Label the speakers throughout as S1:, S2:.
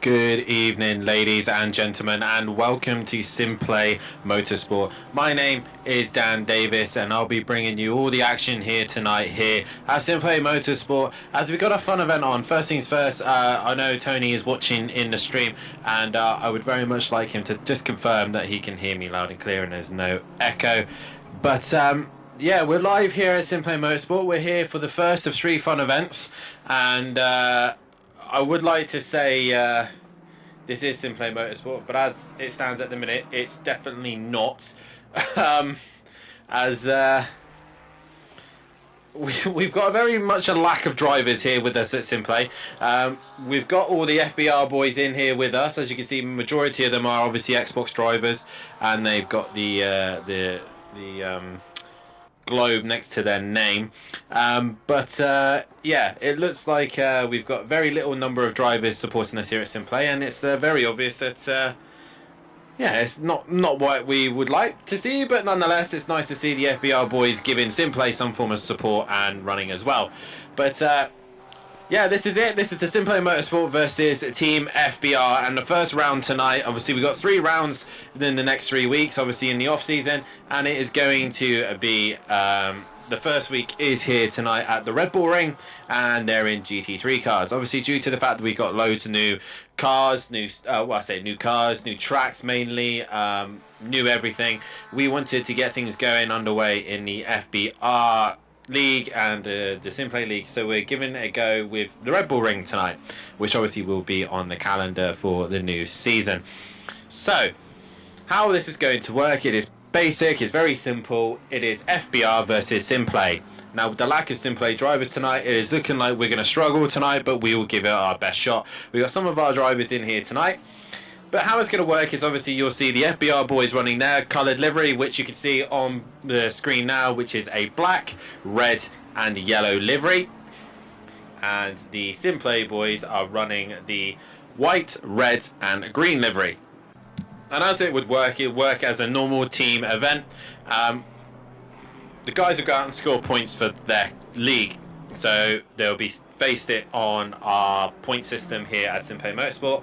S1: Good evening, ladies and gentlemen, and welcome to SimPlay Motorsport. My name is Dan Davis, and I'll be bringing you all the action here tonight here at SimPlay Motorsport as we got a fun event on. First things first, I know Tony is watching in the stream, and I would very much like him to just confirm that he can hear me loud and clear and there's no echo. But yeah, we're live here at SimPlay Motorsport. We're here for the first of 3 fun events, and I would like to say this is SimPlay Motorsport, but as it stands at the minute, it's definitely not. We've got very much a lack of drivers here with us at SimPlay. We've got all the FBR boys in here with us. As you can see, majority of them are obviously Xbox drivers, and they've got the globe next to their name, but yeah, it looks like we've got very little number of drivers supporting us here at SimPlay, and it's very obvious that yeah, it's not what we would like to see, but nonetheless it's nice to see the FBR boys giving SimPlay some form of support and running as well. But yeah, this is it. This is the SimPlay Motorsport versus Team FBR, and the first round tonight. Obviously, we've got 3 rounds within the next 3 weeks, obviously in the off season, and it is going to be the first week is here tonight at the Red Bull Ring, and they're in GT3 cars. Obviously, due to the fact that we've got loads of new cars, new cars, new tracks mainly, new everything. We wanted to get things going underway in the FBR League and the SimPlay League, so we're giving it a go with the Red Bull Ring tonight, which obviously will be on the calendar for the new season. So how this is going to work, it is basic, it's very simple. It is FBR versus SimPlay. Now, with the lack of SimPlay drivers tonight, it is looking like we're going to struggle tonight, but we will give it our best shot. We've got some of our drivers in here tonight. But how it's going to work is obviously you'll see the FBR boys running their coloured livery, which you can see on the screen now, which is a black, red and yellow livery. And the SimPlay boys are running the white, red and green livery. And as it would work as a normal team event. The guys will go out and score points for their league. So they'll be based it on our point system here at SimPlay Motorsport.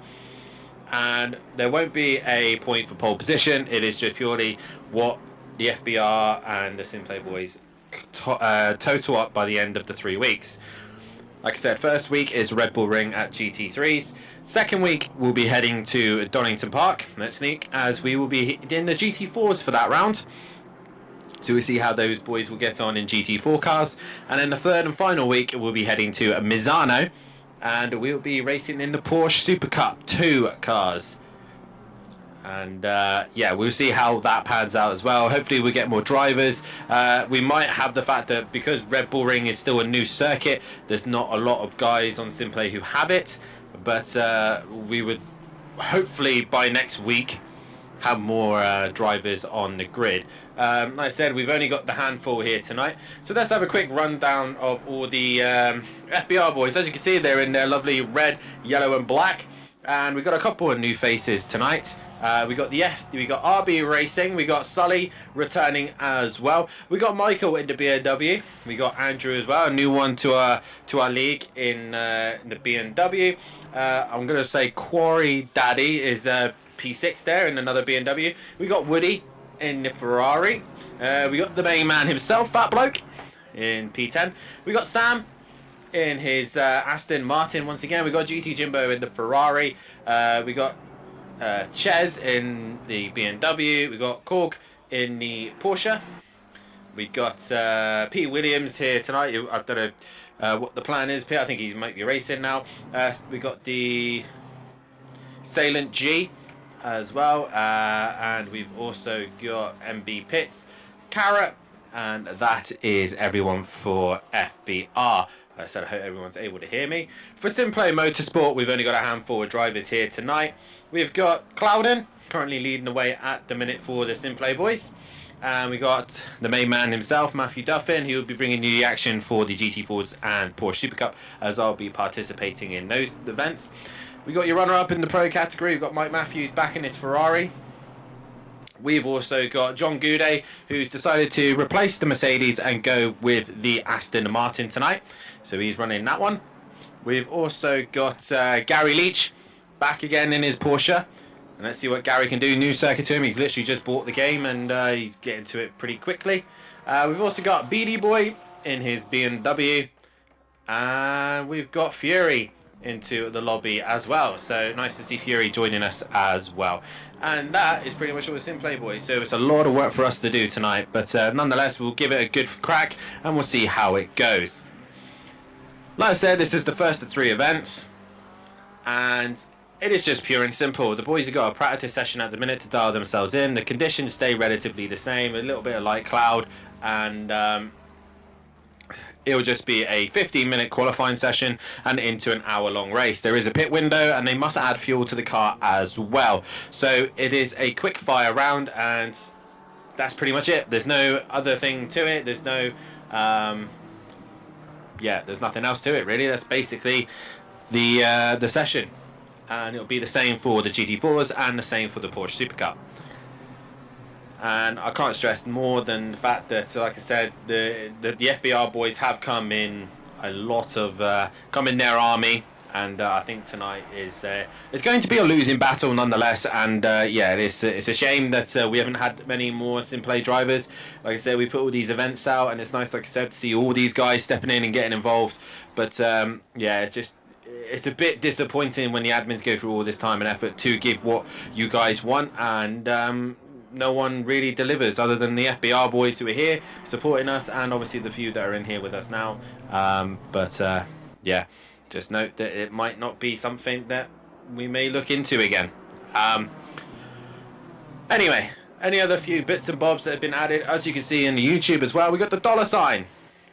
S1: And there won't be a point for pole position. It is just purely what the FBR and the SimPlay boys total up by the end of the 3 weeks. Like I said, first week is Red Bull Ring at GT3s. Second week we'll be heading to Donington Park, let's sneak, as we will be in the GT4s for that round. So we'll see how those boys will get on in GT4 cars. And then the third and final week we'll be heading to Misano, and we'll be racing in the Porsche Super Cup 2 cars. And yeah, we'll see how that pans out as well. Hopefully we'll get more drivers. We might have the fact that because Red Bull Ring is still a new circuit, there's not a lot of guys on SimPlay who have it. But we would hopefully by next week have more drivers on the grid. Like I said, we've only got the handful here tonight, so let's have a quick rundown of all the FBR boys. As you can see, they're in their lovely red, yellow and black, and we've got a couple of new faces tonight. We got RB Racing, we got Sully returning as well, we got Michael in the BMW, we got Andrew as well, a new one to our league in the BMW. I'm gonna say Quarry Daddy is P6 there in another BMW. We got Woody in the Ferrari. We got the main man himself, Fat Bloke, in P10. We got Sam in his Aston Martin once again. We got GT Jimbo in the Ferrari. We got Ches in the BMW. We got Korg in the Porsche. We got P. Williams here tonight. I don't know what the plan is. I think he might be racing now. We got the Salient G as well, and we've also got MB Pitts, Carrot, and that is everyone for FBR. I said I hope everyone's able to hear me. For SimPlay Motorsport, we've only got a handful of drivers here tonight. We've got Clouden currently leading the way at the minute for the SimPlay boys, and we got the main man himself, Matthew Duffin, who will be bringing you the action for the GT4s and Porsche Super Cup, as I'll be participating in those events. We got your runner-up in the pro category. We've got Mike Matthews back in his Ferrari. We've also got John Goudet, who's decided to replace the Mercedes and go with the Aston Martin tonight. So he's running that one. We've also got Gary Leach back again in his Porsche. And let's see what Gary can do. New circuit to him. He's literally just bought the game and he's getting to it pretty quickly. We've also got Beady Boy in his BMW. And we've got Fury into the lobby as well. So nice to see Fury joining us as well. And that is pretty much all the SimPlay boys. So it's a lot of work for us to do tonight. But nonetheless, we'll give it a good crack and we'll see how it goes. Like I said, this is the first of 3 events. And it is just pure and simple. The boys have got a practice session at the minute to dial themselves in. The conditions stay relatively the same, a little bit of light cloud, and it'll just be a 15-minute qualifying session and into an hour-long race. There is a pit window, and they must add fuel to the car as well. So it is a quick fire round, and that's pretty much it. There's no other thing to it. There's no, there's nothing else to it really. That's basically the session. And it'll be the same for the GT4s and the same for the Porsche Super Cup. And I can't stress more than the fact that, like I said, the FBR boys have come in a lot of come in their army, and I think tonight is it's going to be a losing battle nonetheless. And it's a shame that we haven't had many more SimPlay drivers. Like I said, we put all these events out, and it's nice, like I said, to see all these guys stepping in and getting involved. But it's a bit disappointing when the admins go through all this time and effort to give what you guys want, and no one really delivers other than the FBR boys who are here supporting us, and obviously the few that are in here with us now. Just note that it might not be something that we may look into again. Anyway, any other few bits and bobs that have been added, as you can see in the YouTube as well, we got the $sign.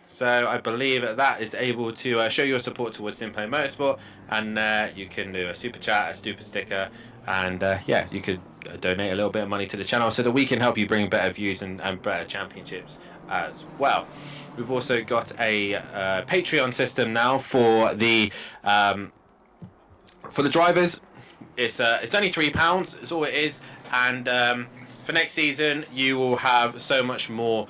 S1: So I believe that is able to show your support towards SimPlay Motorsport, and you can do a super chat, a super sticker, and you could donate a little bit of money to the channel so that we can help you bring better views and better championships as well. We've also got a Patreon system now for the drivers. It's only £3. It's all it is, and for next season you will have so much more.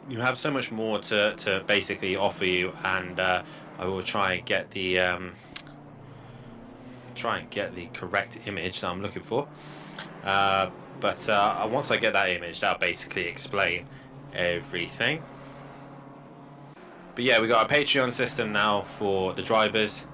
S1: You have so much more to basically offer you, and I will try and get the correct image that I'm looking for. But once I get that image, that'll basically explain everything. But yeah, we got a Patreon system now for the drivers.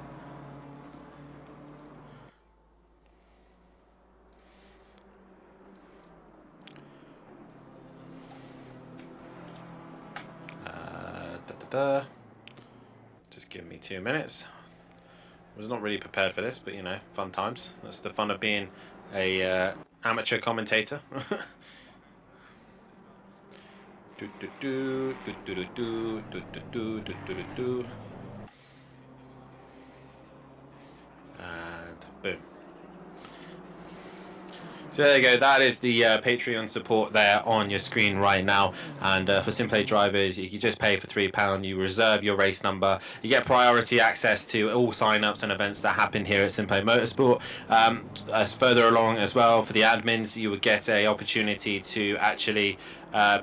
S1: Just give me 2 minutes. I was not really prepared for this, but you know, fun times. That's the fun of being a amateur commentator. And boom. So there you go, that is the Patreon support there on your screen right now. And for SimPlay drivers, you can just pay for £3, you reserve your race number, you get priority access to all sign-ups and events that happen here at SimPlay Motorsport. As further along as well, for the admins, you would get a opportunity to actually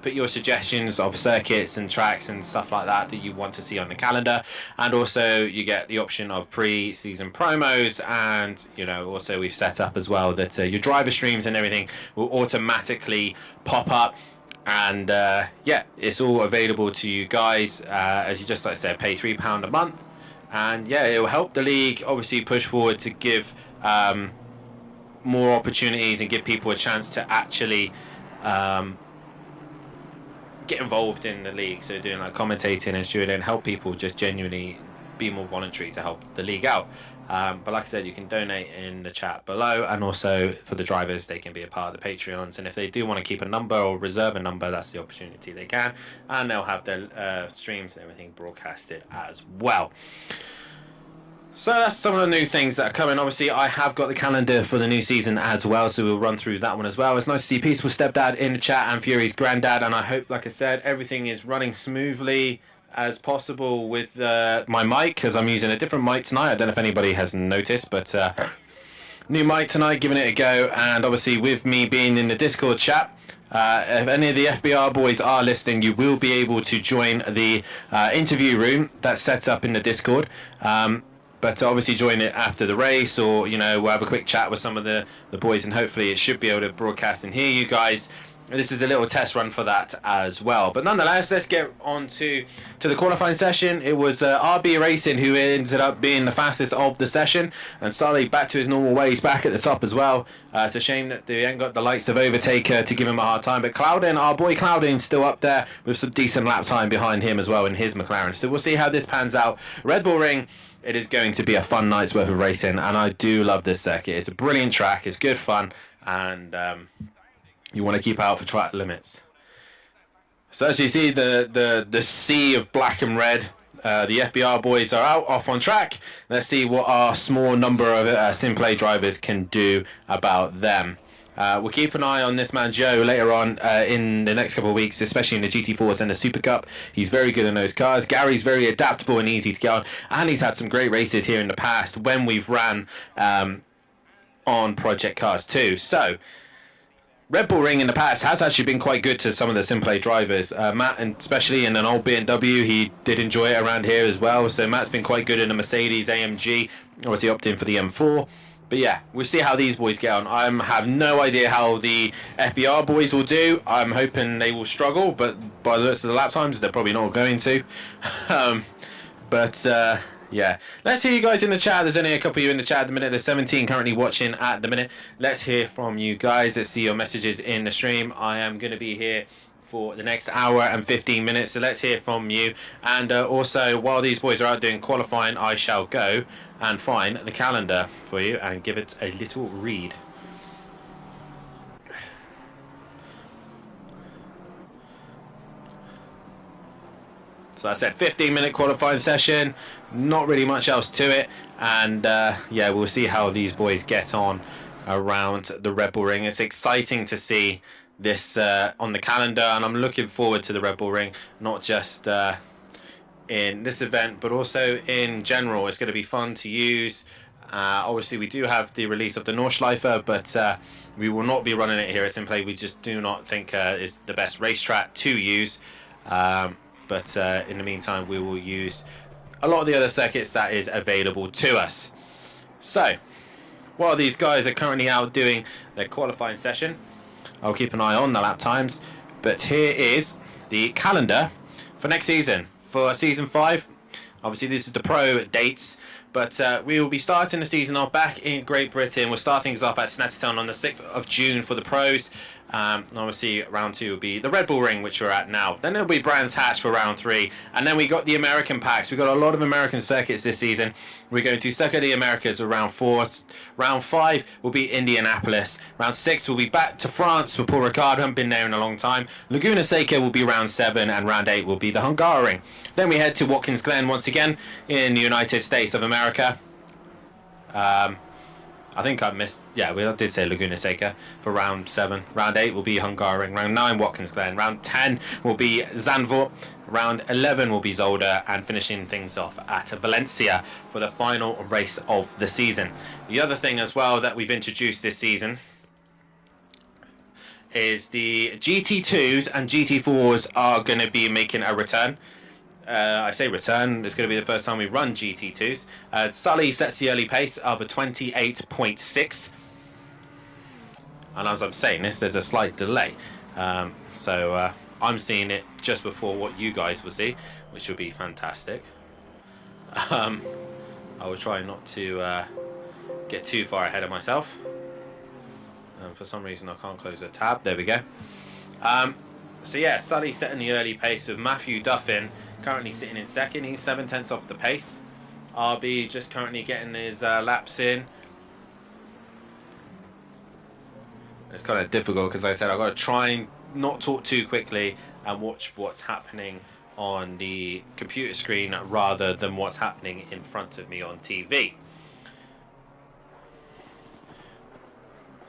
S1: put your suggestions of circuits and tracks and stuff like that you want to see on the calendar, and also you get the option of pre-season promos, and you know, also we've set up as well that your driver streams and everything will automatically pop up, and it's all available to you guys as you just, like I said, pay £3 a month, and yeah, it will help the league obviously push forward to give more opportunities and give people a chance to actually get involved in the league. So doing like commentating and stewarding, help people just genuinely be more voluntary to help the league out. But like I said, you can donate in the chat below, and also for the drivers, they can be a part of the Patreons, and if they do want to keep a number or reserve a number, that's the opportunity they can, and they'll have their streams and everything broadcasted as well. So that's some of the new things that are coming. Obviously, I have got the calendar for the new season as well, so we'll run through that one as well. It's nice to see Peaceful Stepdad in the chat and Fury's granddad, and I hope, like I said, everything is running smoothly as possible with my mic, because I'm using a different mic tonight. I don't know if anybody has noticed, but new mic tonight, giving it a go. And obviously, with me being in the Discord chat, if any of the FBR boys are listening, you will be able to join the interview room that's set up in the Discord. but obviously join it after the race, or you know, we'll have a quick chat with some of the boys, and hopefully it should be able to broadcast and hear you guys. This is a little test run for that as well. But nonetheless, let's get on to the qualifying session. It was RB Racing who ended up being the fastest of the session, and Sully back to his normal ways, back at the top as well. It's a shame that they ain't got the likes of Overtaker to give him a hard time, but Clouden, our boy Clouden, still up there with some decent lap time behind him as well in his McLaren. So we'll see how this pans out. Red Bull Ring, it is going to be a fun night's worth of racing, and I do love this circuit. It's a brilliant track, it's good fun, and you want to keep out for track limits. So as you see, the sea of black and red, the FBR boys are out, off on track. Let's see what our small number of SimPlay drivers can do about them. We'll keep an eye on this man Joe later on in the next couple of weeks, especially in the GT4s and the Super Cup. He's very good in those cars. Gary's very adaptable and easy to get on, and he's had some great races here in the past when we've ran on Project Cars too. So Red Bull Ring in the past has actually been quite good to some of the SimPlay drivers. Matt, and especially in an old BMW, he did enjoy it around here as well. So Matt's been quite good in a Mercedes AMG. Obviously opted in for the M4. But yeah, we'll see how these boys get on. I have no idea how the FBR boys will do. I'm hoping they will struggle, but by the looks of the lap times, they're probably not going to. Yeah, let's hear you guys in the chat. There's only a couple of you in the chat at the minute. There's 17 currently watching at the minute. Let's hear from you guys. Let's see your messages in the stream. I am going to be here for the next hour and 15 minutes, so let's hear from you. And also, while these boys are out doing qualifying, I shall go and find the calendar for you and give it a little read. So I said 15-minute qualifying session, not really much else to it, and yeah, we'll see how these boys get on around the Red Bull Ring. It's exciting to see this on the calendar, and I'm looking forward to the Red Bull Ring, not just in this event, but also in general. It's going to be fun to use. Obviously, we do have the release of the Nordschleife, but we will not be running it here at SimPlay. We just do not think it's the best racetrack to use. But in the meantime, we will use a lot of the other circuits that is available to us. So, while these guys are currently out doing their qualifying session, I'll keep an eye on the lap times. But here is the calendar for next season. For Season 5, obviously this is the pro dates, but we will be starting the season off back in Great Britain. We'll start things off at Snetterton on the 6th of June for the pros. Obviously round 2 will be the Red Bull Ring, which we're at now. Then there'll be Brands Hatch for round 3, and then we got the American packs. We've got a lot of American circuits this season. We're going to Circuit of the Americas for round 4. Round 5 will be Indianapolis. Round 6 will be back to France for Paul Ricard. Haven't been there in a long time. Laguna Seca will be round 7, and round 8 will be the Hungaroring. Then we head to Watkins Glen once again in the United States of America. I think I missed. Yeah, we did say Laguna Seca for round 7. Round 8 will be Hungaroring. Round 9, Watkins Glen. Round 10 will be Zandvoort. Round 11 will be Zolder, and finishing things off at Valencia for the final race of the season. The other thing as well that we've introduced this season is the GT2s and GT4s are going to be making a return. I say return, it's going to be the first time we run GT2s. Sully sets the early pace of a 28.6. And as I'm saying this, there's a slight delay. So I'm seeing it just before what you guys will see, which will be fantastic. I will try not to get too far ahead of myself. For some reason I can't close the tab. There we go. So yeah, Sully setting the early pace with Matthew Duffin currently sitting in second. He's 7/10 off the pace. RB just currently getting his laps in. It's kind of difficult because I said I've got to try and not talk too quickly and watch what's happening on the computer screen rather than what's happening in front of me on TV.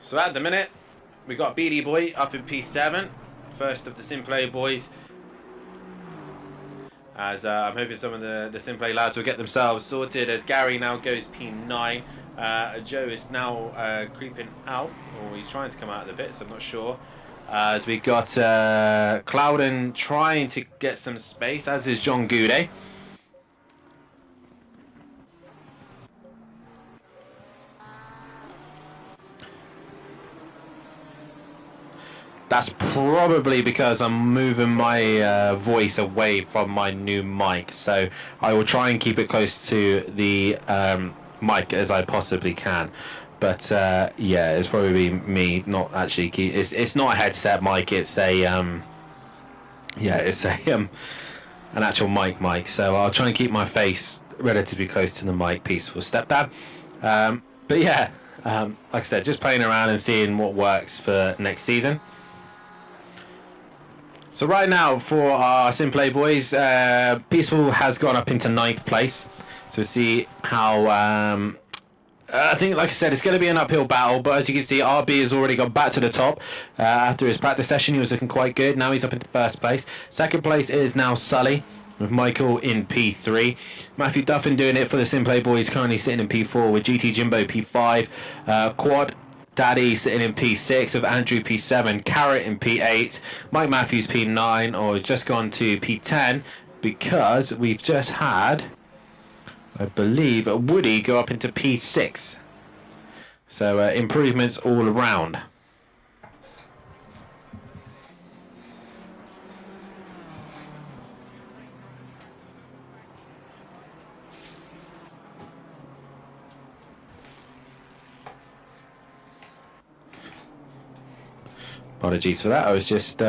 S1: So at the minute, we got BD Boy up in P7, first of the SimPlay boys. As I'm hoping some of the SimPlay lads will get themselves sorted, as Gary now goes P9. Joe is now creeping out, or he's trying to come out of the pits, I'm not sure. As we got Clouden trying to get some space, as is John Goudet. That's probably because I'm moving my voice away from my new mic, so I will try and keep it close to the mic as I possibly can. But yeah, it's probably me not actually it's not a headset mic, it's a yeah, it's a an actual mic, so I'll try and keep my face relatively close to the mic. Peaceful stepdad. But yeah, like I said, just playing around and seeing what works for next season. So right now for our SimPlay boys, Peaceful has gone up into 9th place. So we'll see how I think, like I said, it's going to be an uphill battle, but as you can see, RB has already gone back to the top. After his practice session, he was looking quite good. Now he's up into 1st place. 2nd place is now Sully, with Michael in P3. Matthew Duffin doing it for the SimPlay boys, currently sitting in P4, with GT Jimbo P5. Quad Daddy sitting in P6, with Andrew P7, Carrot in P8, Mike Matthews P9, or just gone to P10, because we've just had, I believe, Woody go up into P6. So improvements all around. Apologies for that. I was just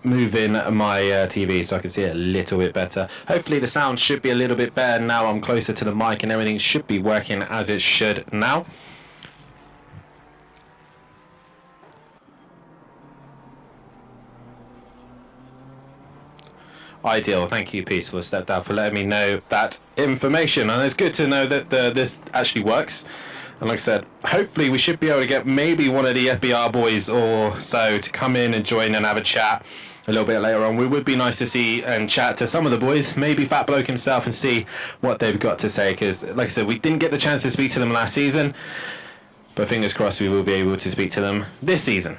S1: moving my TV so I can see it a little bit better. Hopefully the sound should be a little bit better now. I'm closer to the mic and everything should be working as it should now. Ideal. Thank you, Peaceful Stepdad, for letting me know that information. And it's good to know that this actually works. And like I said, hopefully we should be able to get maybe one of the FBR boys or so to come in and join and have a chat a little bit later on. We would be nice to see and chat to some of the boys, maybe Fat Bloke himself, and see what they've got to say. Because, like I said, we didn't get the chance to speak to them last season, but fingers crossed we will be able to speak to them this season.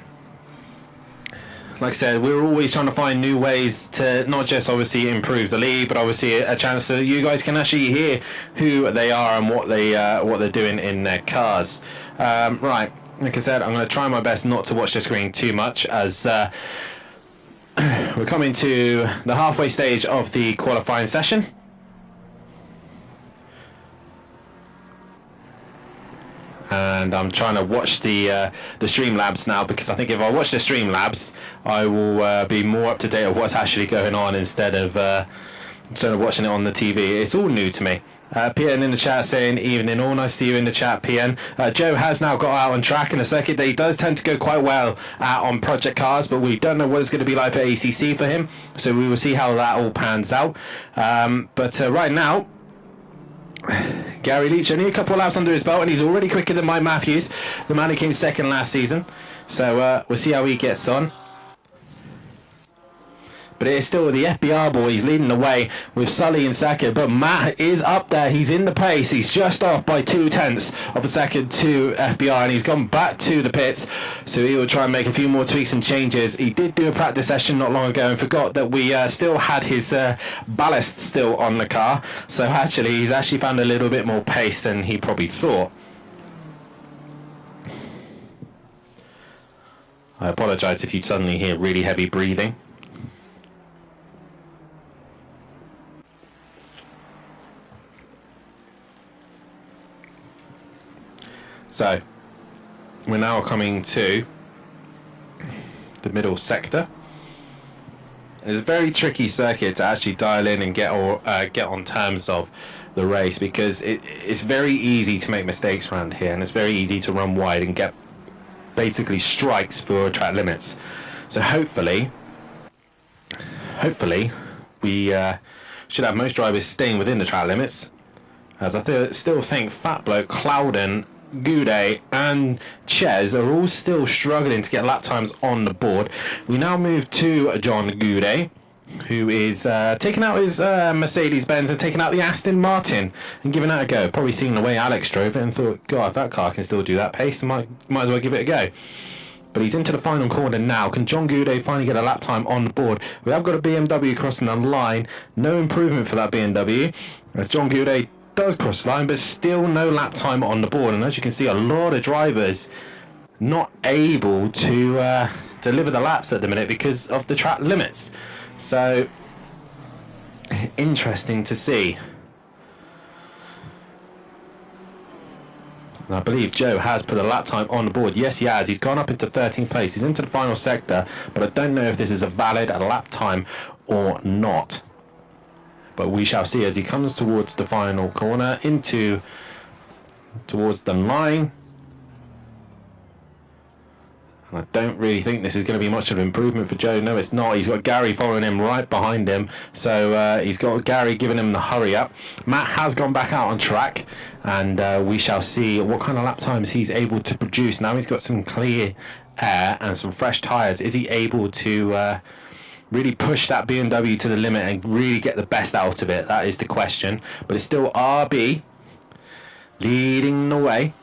S1: Like I said, we're always trying to find new ways to not just obviously improve the league, but obviously a chance so you guys can actually hear who they are and what they're doing in their cars. Right, like I said, I'm going to try my best not to watch the screen too much, as we're coming to the halfway stage of the qualifying session. And I'm trying to watch the Streamlabs now, because I think if I watch the Streamlabs, I will be more up to date of what's actually going on instead of watching it on the TV. It's all new to me. PN in the chat saying evening all. Nice to see you in the chat, PN. Joe has now got out on track in a circuit that he does tend to go quite well on project cars, but we don't know what it's going to be like for ACC for him, so we will see how that all pans out. But right now, Gary Leach only a couple of laps under his belt, and he's already quicker than Mike Matthews, the man who came 2nd last season. So we'll see how he gets on. But it is still the FBR boys leading the way with Sully and second. But Matt is up there. He's in the pace. He's just off by 0.2 of a second to FBR, and he's gone back to the pits. So he will try and make a few more tweaks and changes. He did do a practice session not long ago and forgot that we still had his ballast still on the car. So actually, he's actually found a little bit more pace than he probably thought. I apologise if you suddenly hear really heavy breathing. So, we're now coming to the middle sector. It's a very tricky circuit to actually dial in and get on terms of the race, because it's very easy to make mistakes around here, and it's very easy to run wide and get basically strikes for track limits. So hopefully we should have most drivers staying within the track limits, as I still think Fat Bloke, Clouden, Goudet and Ches are all still struggling to get lap times on the board. We now move to John Goudet, who is taking out his Mercedes-Benz and taking out the Aston Martin and giving that a go. Probably seen the way Alex drove it and thought, God, if that car can still do that pace, might as well give it a go. But he's into the final corner now. Can John Goudet finally get a lap time on the board? We have got a BMW crossing the line. No improvement for that BMW, as John Goudet does cross the line, but still no lap time on the board. And as you can see, a lot of drivers not able to deliver the laps at the minute because of the track limits. So interesting to see. And I believe Joe has put a lap time on the board. Yes, he has. He's gone up into 13th place. He's into the final sector, but I don't know if this is a valid lap time or not. But we shall see as he comes towards the final corner, towards the line. And I don't really think this is going to be much of an improvement for Joe. No, it's not. He's got Gary following him right behind him. So he's got Gary giving him the hurry up. Matt has gone back out on track. And we shall see what kind of lap times he's able to produce. Now he's got some clear air and some fresh tyres. Is he able to really push that BMW to the limit and really get the best out of it? That is the question. But it's still RB leading the way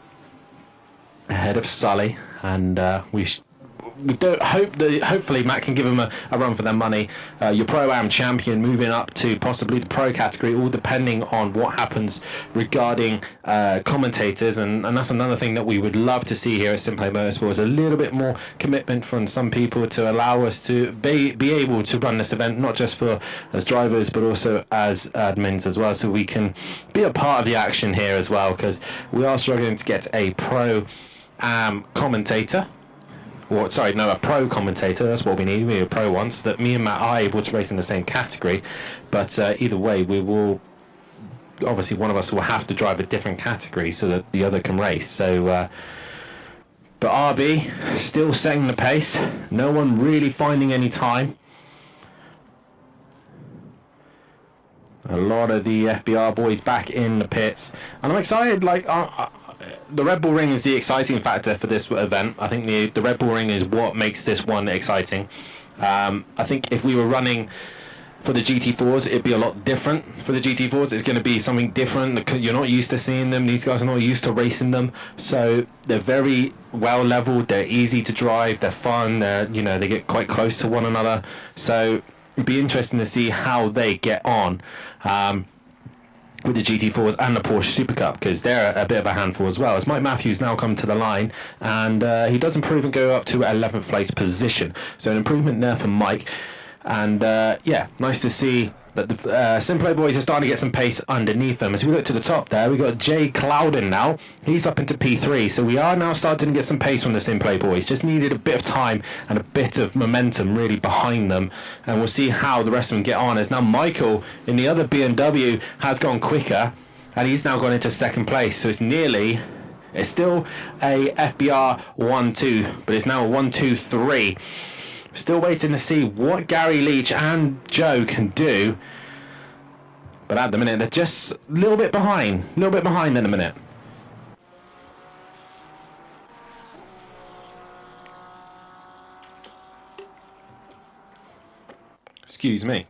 S1: ahead of Sully. And we don't hope that hopefully Matt can give him a run for their money. Your Pro-Am champion moving up to possibly the Pro category, all depending on what happens regarding commentators, and that's another thing that we would love to see here at SimPlay Motorsport, is a little bit more commitment from some people to allow us to be able to run this event, not just for as drivers but also as admins as well, so we can be a part of the action here as well, because we are struggling to get a Pro-Am commentator. A pro commentator. That's what we need. We need a pro one, so that me and Matt are able to race in the same category. But either way, we will obviously, one of us will have to drive a different category so that the other can race. So, but RB still setting the pace. No one really finding any time. A lot of the FBR boys back in the pits, and I'm excited. The Red Bull Ring is the exciting factor for this event. I think the Red Bull Ring is what makes this one exciting. I think if we were running for the GT4s, it'd be a lot different. For the GT4s, it's going to be something different. You're not used to seeing them. These guys are not used to racing them. So they're very well leveled. They're easy to drive. They're fun. They get quite close to one another. So it'd be interesting to see how they get on. With the GT4s and the Porsche Super Cup, because they're a bit of a handful as well. As Mike Matthews now come to the line, and he does improve and go up to 11th place position. So an improvement there for Mike. And nice to see that the SimPlay boys are starting to get some pace underneath them. As we look to the top there, we've got Jay Clouden now. He's up into P3, so we are now starting to get some pace from the SimPlay boys. Just needed a bit of time and a bit of momentum really behind them, and we'll see how the rest of them get on. As now Michael in the other BMW has gone quicker, and he's now gone into second place. So it's still a FBR 1-2, but it's now a 1-2-3. Still waiting to see what Gary Leach and Joe can do. But at the minute, they're just a little bit behind. A little bit behind in a minute. Excuse me.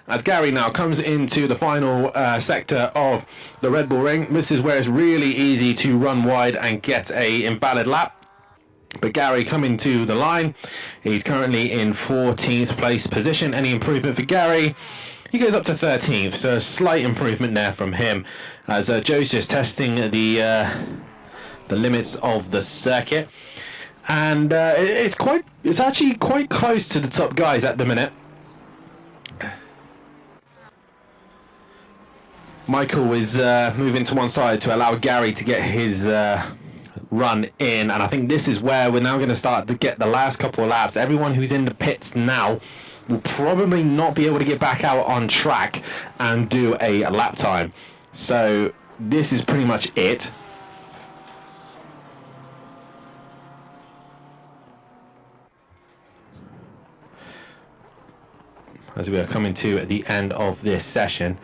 S1: As Gary now comes into the final sector of the Red Bull Ring, this is where it's really easy to run wide and get a invalid lap. But Gary coming to the line, he's currently in 14th place position. Any improvement for Gary? He goes up to 13th, so a slight improvement there from him. As Joe's just testing the limits of the circuit, and it's actually quite close to the top guys at the minute. Michael is moving to one side to allow Gary to get his run in, and I think this is where we're now going to start to get the last couple of laps. Everyone who's in the pits now will probably not be able to get back out on track and do a lap time. So this is pretty much it. As we are coming to the end of this session.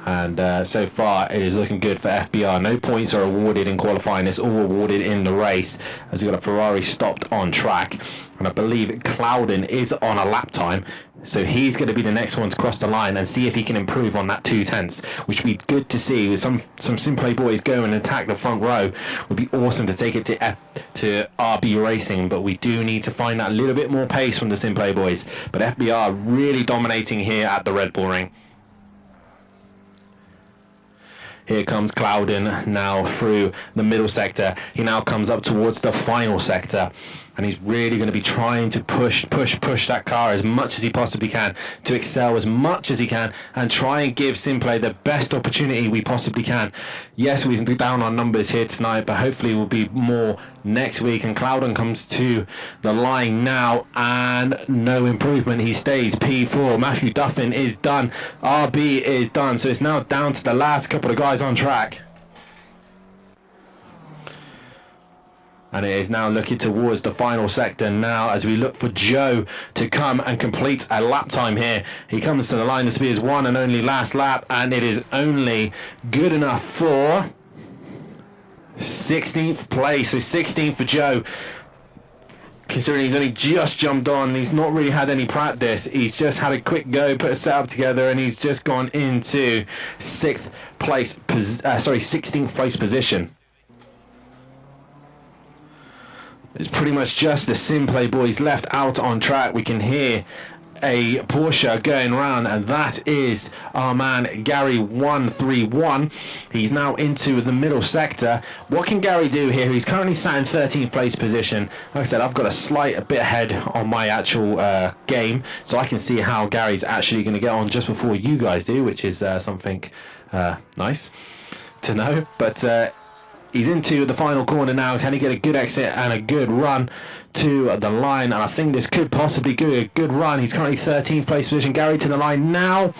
S1: And so far it is looking good for FBR. No points are awarded in qualifying. It's all awarded in the race, as we've got a Ferrari stopped on track, and I believe Clouden is on a lap time, so he's going to be the next one to cross the line and see if he can improve on that 2/10, which would be good to see. With some SimPlay boys go and attack the front row, would be awesome to take it to RB Racing, but we do need to find that little bit more pace from the SimPlay boys. But FBR really dominating here at the Red Bull Ring.
S2: Here comes Clouden now through the middle sector. He now comes up towards the final sector. And he's really going to be trying to push that car as much as he possibly can, to excel as much as he can, and try and give SimPlay the best opportunity we possibly can. Yes, we can be down on numbers here tonight, but hopefully we'll be more next week. And Clouden comes to the line now, and no improvement. He stays P4. Matthew Duffin is done. RB is done. So it's now down to the last couple of guys on track. And it is now looking towards the final sector now as we look for Joe to come and complete a lap time here. He comes to the line. This will be his one and only last lap, and it is only good enough for 16th place. So 16th for Joe. Considering he's only just jumped on, he's not really had any practice. He's just had a quick go, put a setup together, and he's just gone into 16th place position. It's pretty much just the SimPlay boys left out on track. We can hear a Porsche going round, and that is our man Gary 131. He's now into the middle sector. What can Gary do here? He's currently sat in 13th place position. Like I said, I've got a bit ahead on my actual game, so I can see how Gary's actually going to get on just before you guys do, which is something nice to know. But he's into the final corner now. Can he get a good exit and a good run to the line? And I think this could possibly be a good run. He's currently 13th place position. Gary to the line now.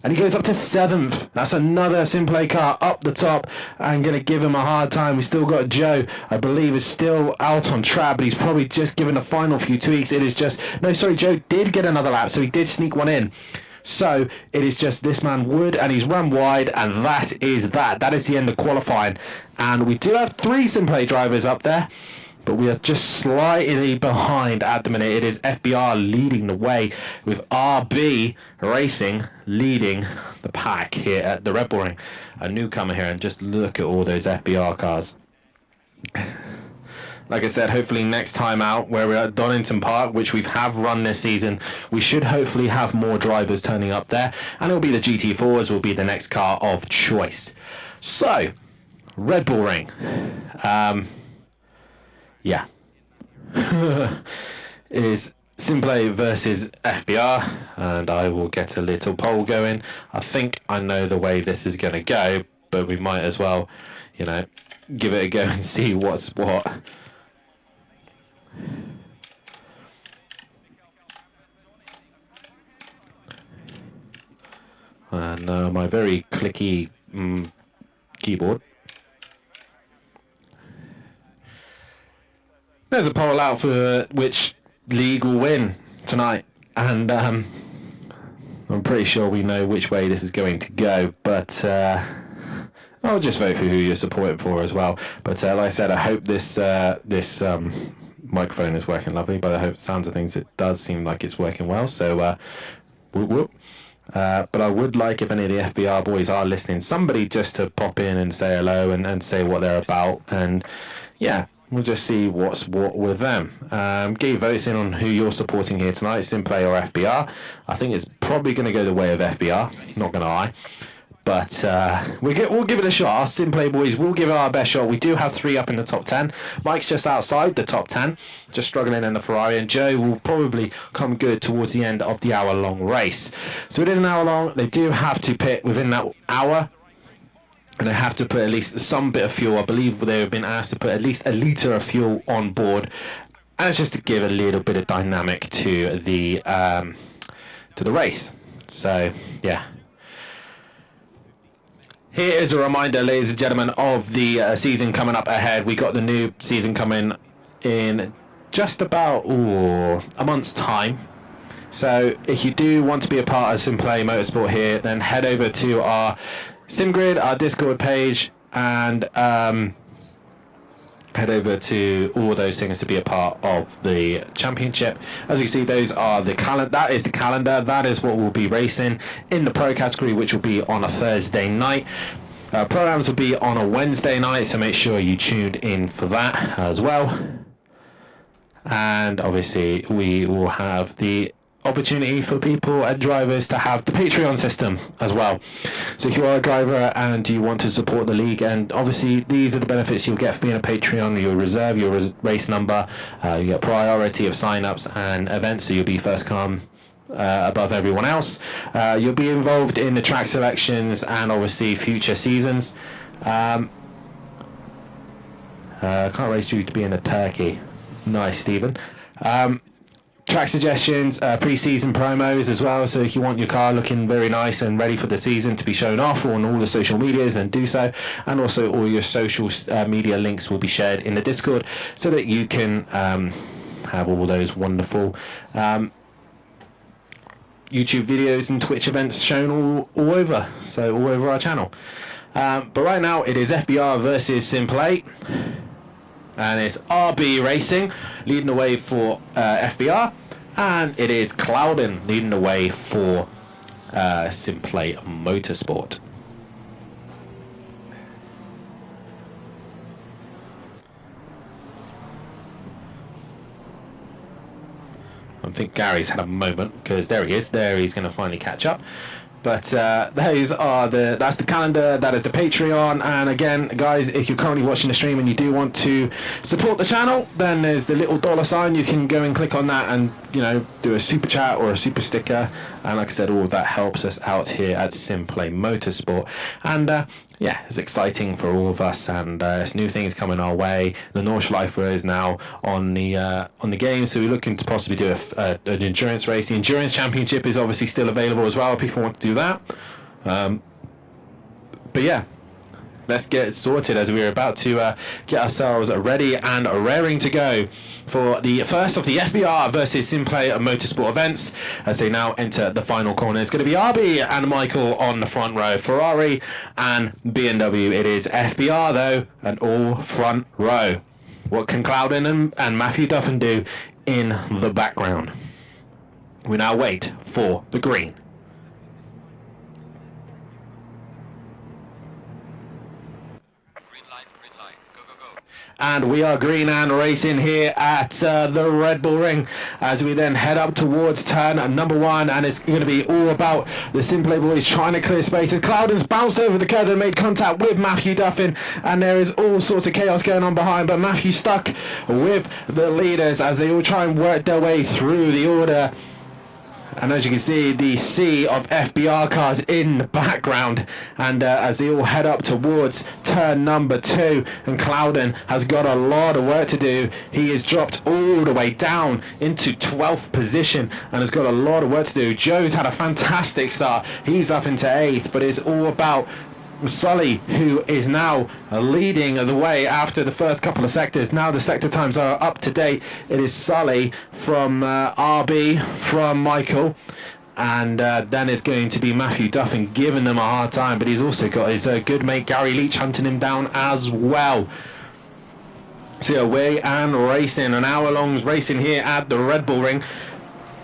S2: And he goes up to 7th. That's another SimPlay car up the top. I'm going to give him a hard time. We still got Joe, I believe, is still out on track, but he's probably just given a final few tweaks. It is just... No, sorry, Joe did get another lap, so he did sneak one in. So it is just this man Wood, and he's run wide, and that is that. That is the end of qualifying. And we do have 3 SimPlay drivers up there, but we are just slightly behind at the minute. It is FBR leading the way, with RB Racing leading the pack here at the Red Bull Ring. A newcomer here, and just look at all those FBR cars. Like I said, hopefully next time out, where we're at Donington Park, which we have run this season, we should hopefully have more drivers turning up there. And it'll be the GT4s will be the next car of choice. So, Red Bull Ring. Yeah. It is SimPlay versus FBR. And I will get a little poll going. I think I know the way this is going to go. But we might as well, give it a go and see what's what. And my very clicky keyboard. There's a poll out for which league will win tonight, and I'm pretty sure we know which way this is going to go, but I'll just vote for who you're supporting for as well. But like I said, I hope this microphone is working lovely, but I hope the sounds of things, it does seem like it's working well, so whoop whoop. But I would like, if any of the FBR boys are listening, somebody just to pop in and say hello and say what they're about, and yeah, we'll just see what's what with them. Get your votes in on who you're supporting here tonight, SimPlay or FBR. I think it's probably going to go the way of FBR, not going to lie. But we'll give it a shot. Our SimPlay boys will give it our best shot. We do have 3 up in the top 10. Mike's just outside the top 10, just struggling in the Ferrari. And Joe will probably come good towards the end of the hour-long race. So it is an hour long. They do have to pit within that hour. And they have to put at least some bit of fuel. I believe they have been asked to put at least a litre of fuel on board. And it's just to give a little bit of dynamic to the race. So, yeah. Here is a reminder, ladies and gentlemen, of the season coming up ahead. We got the new season coming in just about a month's time. So if you do want to be a part of SimPlay Motorsport here, then head over to our SimGrid, our Discord page, and head over to all those things to be a part of the championship. As you see, those are the calendar. That is the calendar. That is what we'll be racing in the pro category, which will be on a Thursday night. Programs will be on a Wednesday night, so make sure you tuned in for that as well. And obviously, we will have the opportunity for people and drivers to have the Patreon system as well. So if you are a driver and you want to support the league, and obviously these are the benefits you'll get for being a Patreon: you'll reserve your race number, you get priority of sign-ups and events, so you'll be first come above everyone else. You'll be involved in the track selections and obviously future seasons. Can't race due to being a turkey. Nice, Stephen. Track suggestions, pre-season promos as well, so if you want your car looking very nice and ready for the season to be shown off on all the social medias, then do so. And also all your social media links will be shared in the Discord, so that you can have all those wonderful YouTube videos and Twitch events shown all over, so all over our channel. But right now it is FBR versus SimPlay, and it's RB Racing leading the way for FBR, and it is Clouden leading the way for SimPlay Motorsport. I think Gary's had a moment, because there he is. There, he's going to finally catch up. But those are that's the calendar, that is the Patreon. And again, guys, if you're currently watching the stream and you do want to support the channel, then there's the little $sign. You can go and click on that and, you know, do a super chat or a super sticker. And like I said, all of that helps us out here at SimPlay Motorsport. And yeah, it's exciting for all of us, and there's new things coming our way. The Nordschleifer is now on the game, so we're looking to possibly do an endurance race. The Endurance Championship is obviously still available as well if people want to do that. But yeah, let's get it sorted as we're about to get ourselves ready and raring to go for the first of the FBR versus SimPlay Motorsport events, as they now enter the final corner. It's going to be RB and Michael on the front row, Ferrari and BMW. It is FBR though, and all front row. What can Clouden and Matthew Duffin do in the background? We now wait for the green. And we are green and racing here at the Red Bull Ring, as we then head up towards turn number 1, and it's going to be all about the SimPlay boys trying to clear spaces. Clouden's bounced over the curb and made contact with Matthew Duffin, and there is all sorts of chaos going on behind, but Matthew stuck with the leaders as they all try and work their way through the order. And as you can see, the sea of FBR cars in the background, and as they all head up towards turn number 2, and Clouden has got a lot of work to do. He is dropped all the way down into 12th position and has got a lot of work to do. Joe's had a fantastic start. He's up into 8th, but it's all about Sully, who is now leading the way after the first couple of sectors. Now the sector times are up to date. It is Sully from RB, from Michael, and then it's going to be Matthew Duffin giving them a hard time, but he's also got his good mate Gary Leach hunting him down as well. So away and racing, an hour-long racing here at the Red Bull Ring,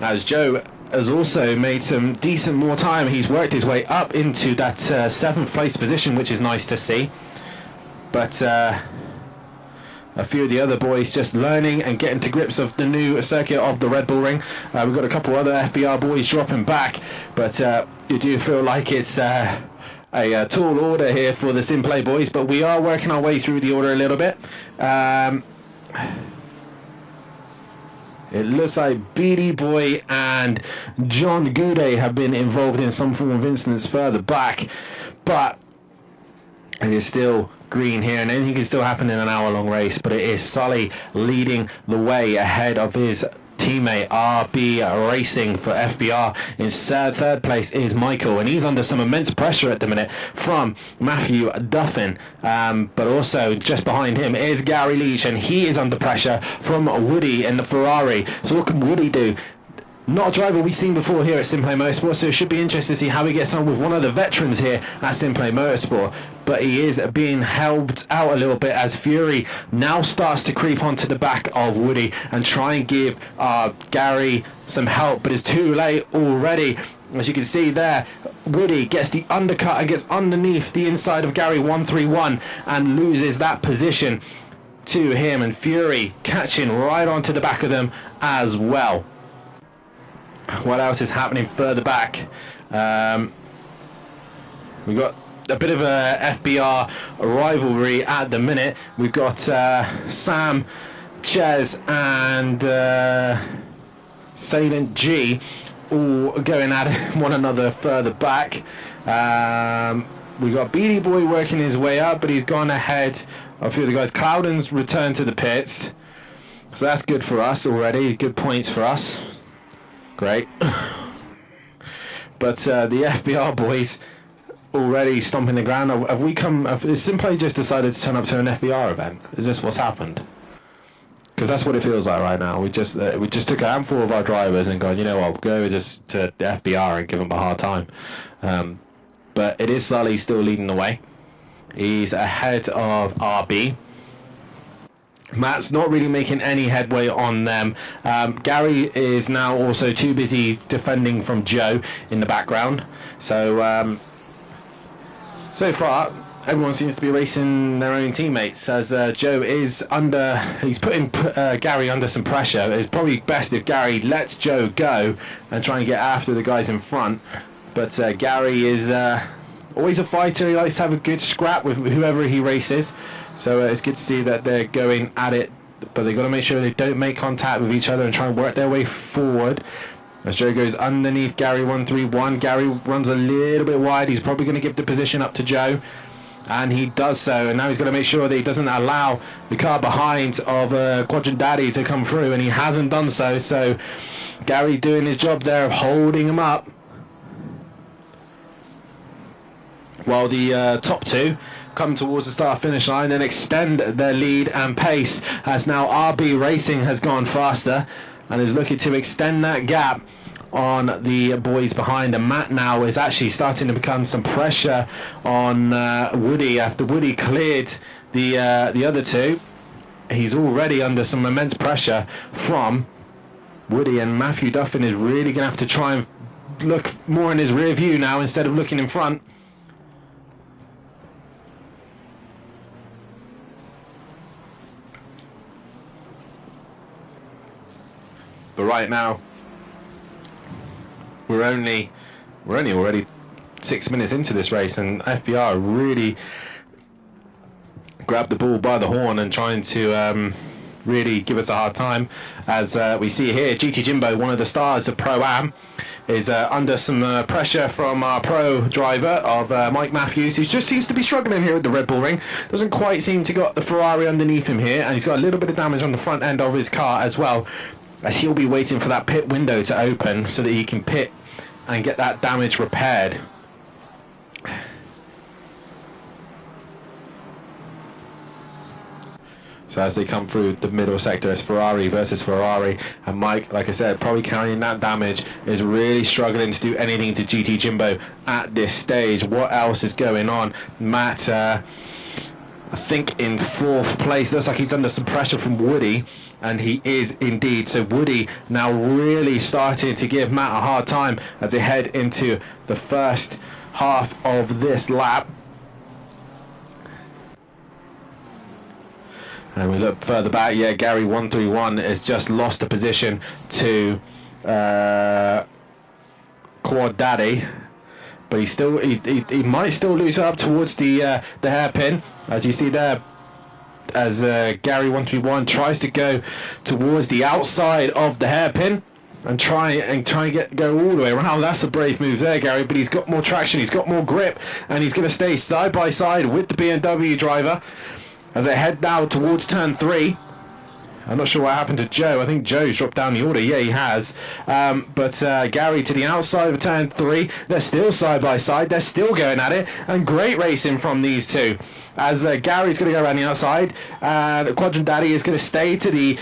S2: as Joe has also made some decent more time. He's worked his way up into that 7th place position, which is nice to see. But a few of the other boys just learning and getting to grips of the new circuit of the Red Bull Ring. We've got a couple other FBR boys dropping back, but you do feel like it's a tall order here for the SimPlay boys, but we are working our way through the order a little bit. It looks like Beady Boy and John Goudet have been involved in some form of incidents further back, but it is still green here, and anything can still happen in an hour-long race. But it is Sully leading the way ahead of his teammate RB Racing for FBR. In third place is Michael, and he's under some immense pressure at the minute from Matthew Duffin, but also just behind him is Gary Leach, and he is under pressure from Woody in the Ferrari. So what can Woody do? Not a driver we've seen before here at SimPlay Motorsport, so it should be interesting to see how he gets on with one of the veterans here at SimPlay Motorsport. But he is being helped out a little bit as Fury now starts to creep onto the back of Woody and try and give Gary some help, but it's too late already. As you can see there, Woody gets the undercut and gets underneath the inside of Gary 131 and loses that position to him, and Fury catching right onto the back of them as well. What else is happening further back? We've got a bit of a FBR rivalry at the minute. We've got Sam, Ches and Salient G all going at one another further back. We've got Beanie Boy working his way up, but he's gone ahead of a few of the guys. Cloudon's returned to the pits, so that's good for us already. Good points for us. Great. But the FBR boys already stomping the ground. Have SimPlay just decided to turn up to an FBR event? Is this what's happened? Because that's what it feels like right now. We just took a handful of our drivers and gone, you know what, we'll go just to the FBR and give them a hard time. But it is Sully still leading the way. He's ahead of RB. Matt's not really making any headway on them. Gary is now also too busy defending from Joe in the background. So so far, everyone seems to be racing their own teammates, as Joe is he's putting Gary under some pressure. It's probably best if Gary lets Joe go and try and get after the guys in front. But Gary is always a fighter. He likes to have a good scrap with whoever he races. So it's good to see that they're going at it, but they've got to make sure they don't make contact with each other and try and work their way forward. As Joe goes underneath Gary 131, Gary runs a little bit wide. He's probably going to give the position up to Joe, and he does so. And now he's got to make sure that he doesn't allow the car behind of Quadrant Daddy to come through, and he hasn't done so. So Gary's doing his job there of holding him up, while the top two come towards the start finish line and extend their lead and pace, as now RB Racing has gone faster and is looking to extend that gap on the boys behind. And Matt now is actually starting to become some pressure on Woody. After Woody cleared the other two, he's already under some immense pressure from Woody, and Matthew Duffin is really going to have to try and look more in his rear view now instead of looking in front. But right now, we're only already 6 minutes into this race, and FBR really grabbed the ball by the horn and trying to really give us a hard time. As we see here, GT Jimbo, one of the stars of Pro-Am, is under some pressure from our pro driver of Mike Matthews, who just seems to be struggling here at the Red Bull Ring. Doesn't quite seem to got the Ferrari underneath him here, and he's got a little bit of damage on the front end of his car as well, as he'll be waiting for that pit window to open so that he can pit and get that damage repaired. So as they come through the middle sector, it's Ferrari versus Ferrari, and Mike, like I said, probably carrying that damage, is really struggling to do anything to GT Jimbo at this stage. What else is going on? Matt, I think in 4th place. Looks like he's under some pressure from Woody, and he is indeed. So Woody now really starting to give Matt a hard time as they head into the first half of this lap. And we look further back, yeah, Gary 131 has just lost the position to Quad Daddy, but he might still lose up towards the hairpin, as you see there, as Gary 131 tries to go towards the outside of the hairpin and try and go all the way around. That's a brave move there, Gary, but he's got more traction, he's got more grip, and he's going to stay side by side with the BMW driver as they head now towards turn 3. I'm not sure what happened to Joe. I think Joe's dropped down the order. Yeah, he has. But Gary to the outside of turn 3. They're still side by side. They're still going at it. And great racing from these two. As Gary's going to go around the outside. And Quadrant Daddy is going to stay to the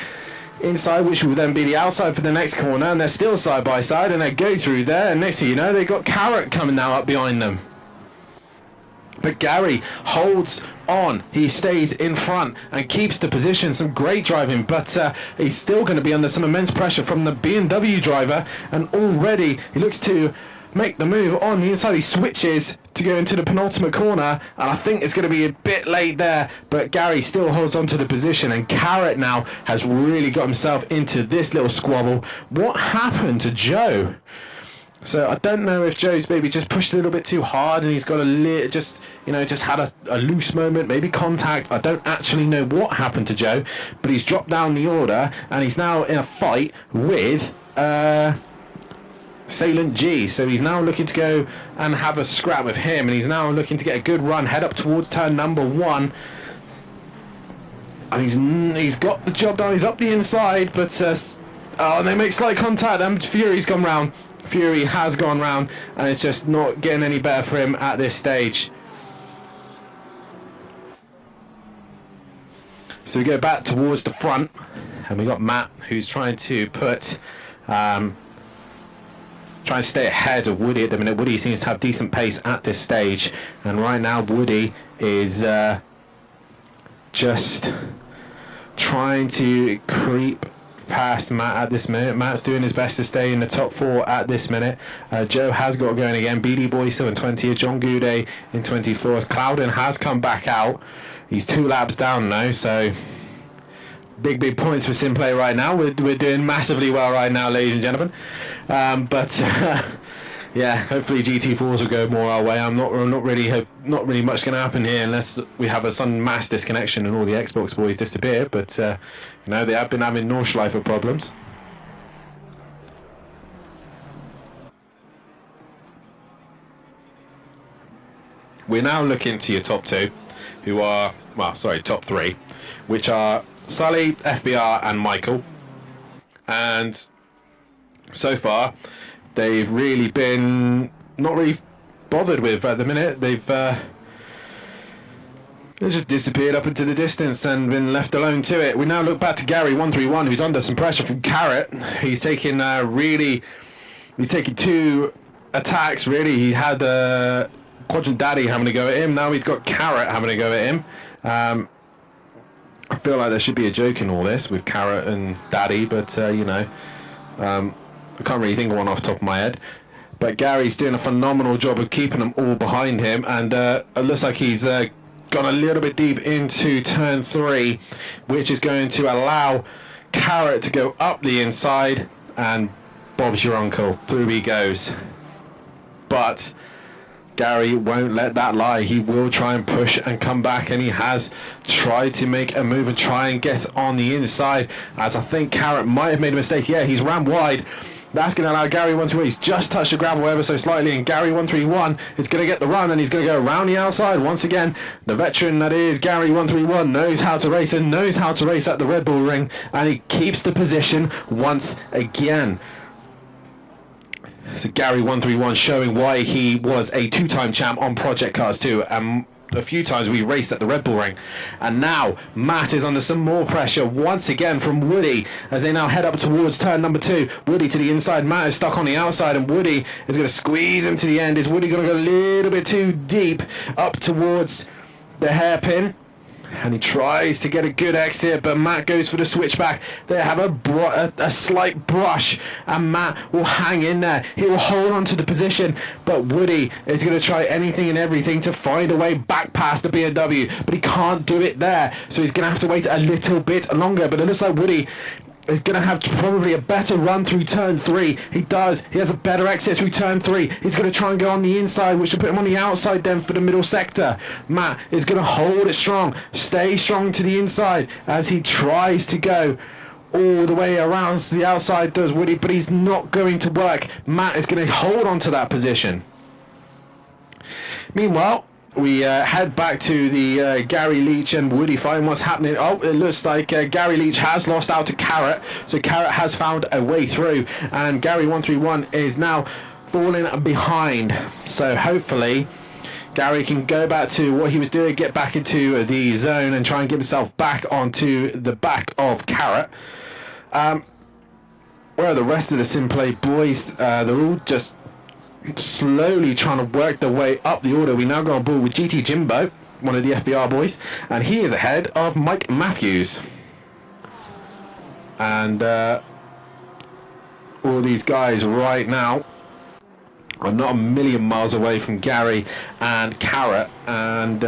S2: inside, which will then be the outside for the next corner. And they're still side by side. And they go through there. And next thing you know, they've got Carrot coming now up behind them. But Gary holds on. He stays in front and keeps the position. Some great driving, but he's still going to be under some immense pressure from the BMW driver. And already he looks to make the move on the inside. He switches to go into the penultimate corner, and I think it's going to be a bit late there, but Gary still holds on to the position, and Carrot now has really got himself into this little squabble. What happened to Joe? So I don't know if Joe's maybe just pushed a little bit too hard and he's got just had a loose moment, maybe contact. I don't actually know what happened to Joe, but he's dropped down the order and he's now in a fight with Salient G, so he's now looking to go and have a scrap with him, and he's now looking to get a good run, head up towards turn number 1, and he's got the job done. He's up the inside, but they make slight contact, and Fury's gone round. Fury has gone round, and it's just not getting any better for him at this stage. So we go back towards the front, and we got Matt, who's trying to try and stay ahead of Woody at the minute. Woody seems to have decent pace at this stage, and right now Woody is just trying to creep past Matt at this minute. Matt's doing his best to stay in the top 4 at this minute. Joe has got going again. BD Boy still in 20th. John Goudet in 24th. Clouden has come back out. He's 2 laps down now, so big points for SimPlay right now. We're doing massively well right now, ladies and gentlemen. Yeah, hopefully GT4s will go more our way. Not really much going to happen here unless we have some mass disconnection and all the Xbox boys disappear. But they have been having Nordschleifer problems. We're now looking to your top 2, who are top 3, which are Sully, FBR, and Michael. And so far, they've really been not really bothered with at the minute. They've just disappeared up into the distance and been left alone to it. We now look back to Gary 131, who's under some pressure from Carrot. He's taking 2 attacks. Really, he had Quadrant Daddy having to go at him. Now he's got Carrot having to go at him. I feel like there should be a joke in all this with Carrot and Daddy, but I can't really think of one off the top of my head. But Gary's doing a phenomenal job of keeping them all behind him, and it looks like he's gone a little bit deep into turn 3, which is going to allow Carrot to go up the inside, and Bob's your uncle. Through he goes. But Gary won't let that lie. He will try and push and come back, and he has tried to make a move and try and get on the inside, as I think Carrot might have made a mistake. Yeah, he's ran wide. That's going to allow Gary 131. He's just touched the gravel ever so slightly, and Gary 131 is going to get the run, and he's going to go around the outside once again. The veteran that is Gary 131 knows how to race and knows how to race at the Red Bull Ring, and he keeps the position once again. So Gary 131 showing why he was a 2-time champ on Project Cars 2, and a few times we raced at the Red Bull Ring. And now Matt is under some more pressure once again from Woody as they now head up towards turn number 2. Woody to the inside, Matt is stuck on the outside, and Woody is going to squeeze him to the end. Is Woody going to go a little bit too deep up towards the hairpin? And he tries to get a good exit, but Matt goes for the switchback. They have a slight brush, and Matt will hang in there. He will hold on to the position, but Woody is going to try anything and everything to find a way back past the BMW, but he can't do it there, so he's going to have to wait a little bit longer. But it looks like Woody is going to have probably a better run through turn 3. He does. He has a better exit through turn 3. He's going to try and go on the inside, which will put him on the outside then for the middle sector. Matt is going to hold it strong, stay strong to the inside as he tries to go all the way around the outside, does Woody, but he's not going to work. Matt is going to hold on to that position. Meanwhile, we head back to the Gary Leach and Woody fight. What's happening? Oh, it looks like Gary Leach has lost out to Carrot, so Carrot has found a way through, and Gary 131 is now falling behind. So hopefully Gary can go back to what he was doing, get back into the zone and try and get himself back onto the back of Carrot. Where are the rest of the SimPlay boys? They're all just slowly trying to work their way up the order. We now go on board with GT Jimbo, one of the FBR boys, and he is ahead of Mike Matthews. And all these guys right now I'm not a million miles away from Gary and Carrot and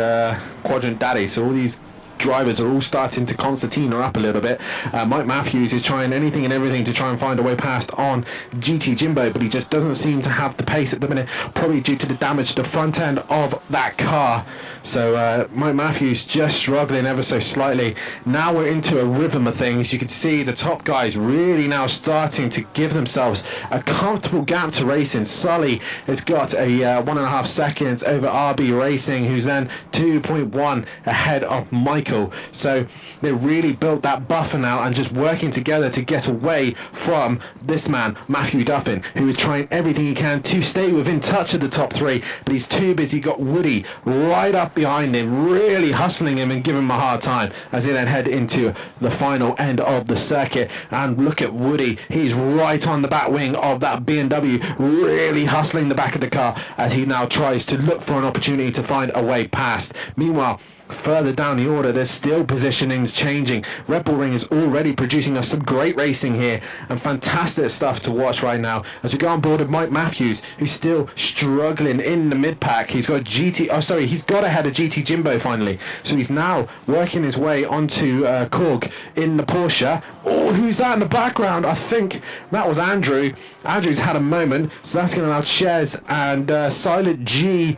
S2: Quadrant Daddy, so all these drivers are all starting to concertina up a little bit. Mike Matthews is trying anything and everything to try and find a way past on GT Jimbo, but he just doesn't seem to have the pace at the minute, probably due to the damage to the front end of that car. So Mike Matthews just struggling ever so slightly. Now we're into a rhythm of things. You can see the top guys really now starting to give themselves a comfortable gap to racing. Sully has got a 1.5 seconds over RB Racing, who's then 2.1 ahead of Michael. So they really built that buffer now and just working together to get away from this man, Matthew Duffin, who is trying everything he can to stay within touch of the top three, but he's too busy. Got Woody right up behind him, really hustling him and giving him a hard time as they then head into the final end of the circuit. And look at Woody, he's right on the back wing of that BMW, really hustling the back of the car as he now tries to look for an opportunity to find a way past. Meanwhile, further down the order, there's still positionings changing. Red Bull Ring is already producing us some great racing here and fantastic stuff to watch right now as we go on board with Mike Matthews, who's still struggling in the mid pack. He's got he's got ahead of GT Jimbo finally, so he's now working his way onto Korg in the Porsche. Oh, who's that in the background? I think that was Andrew. Andrew's had a moment, so that's going to allow Chez and Assailant G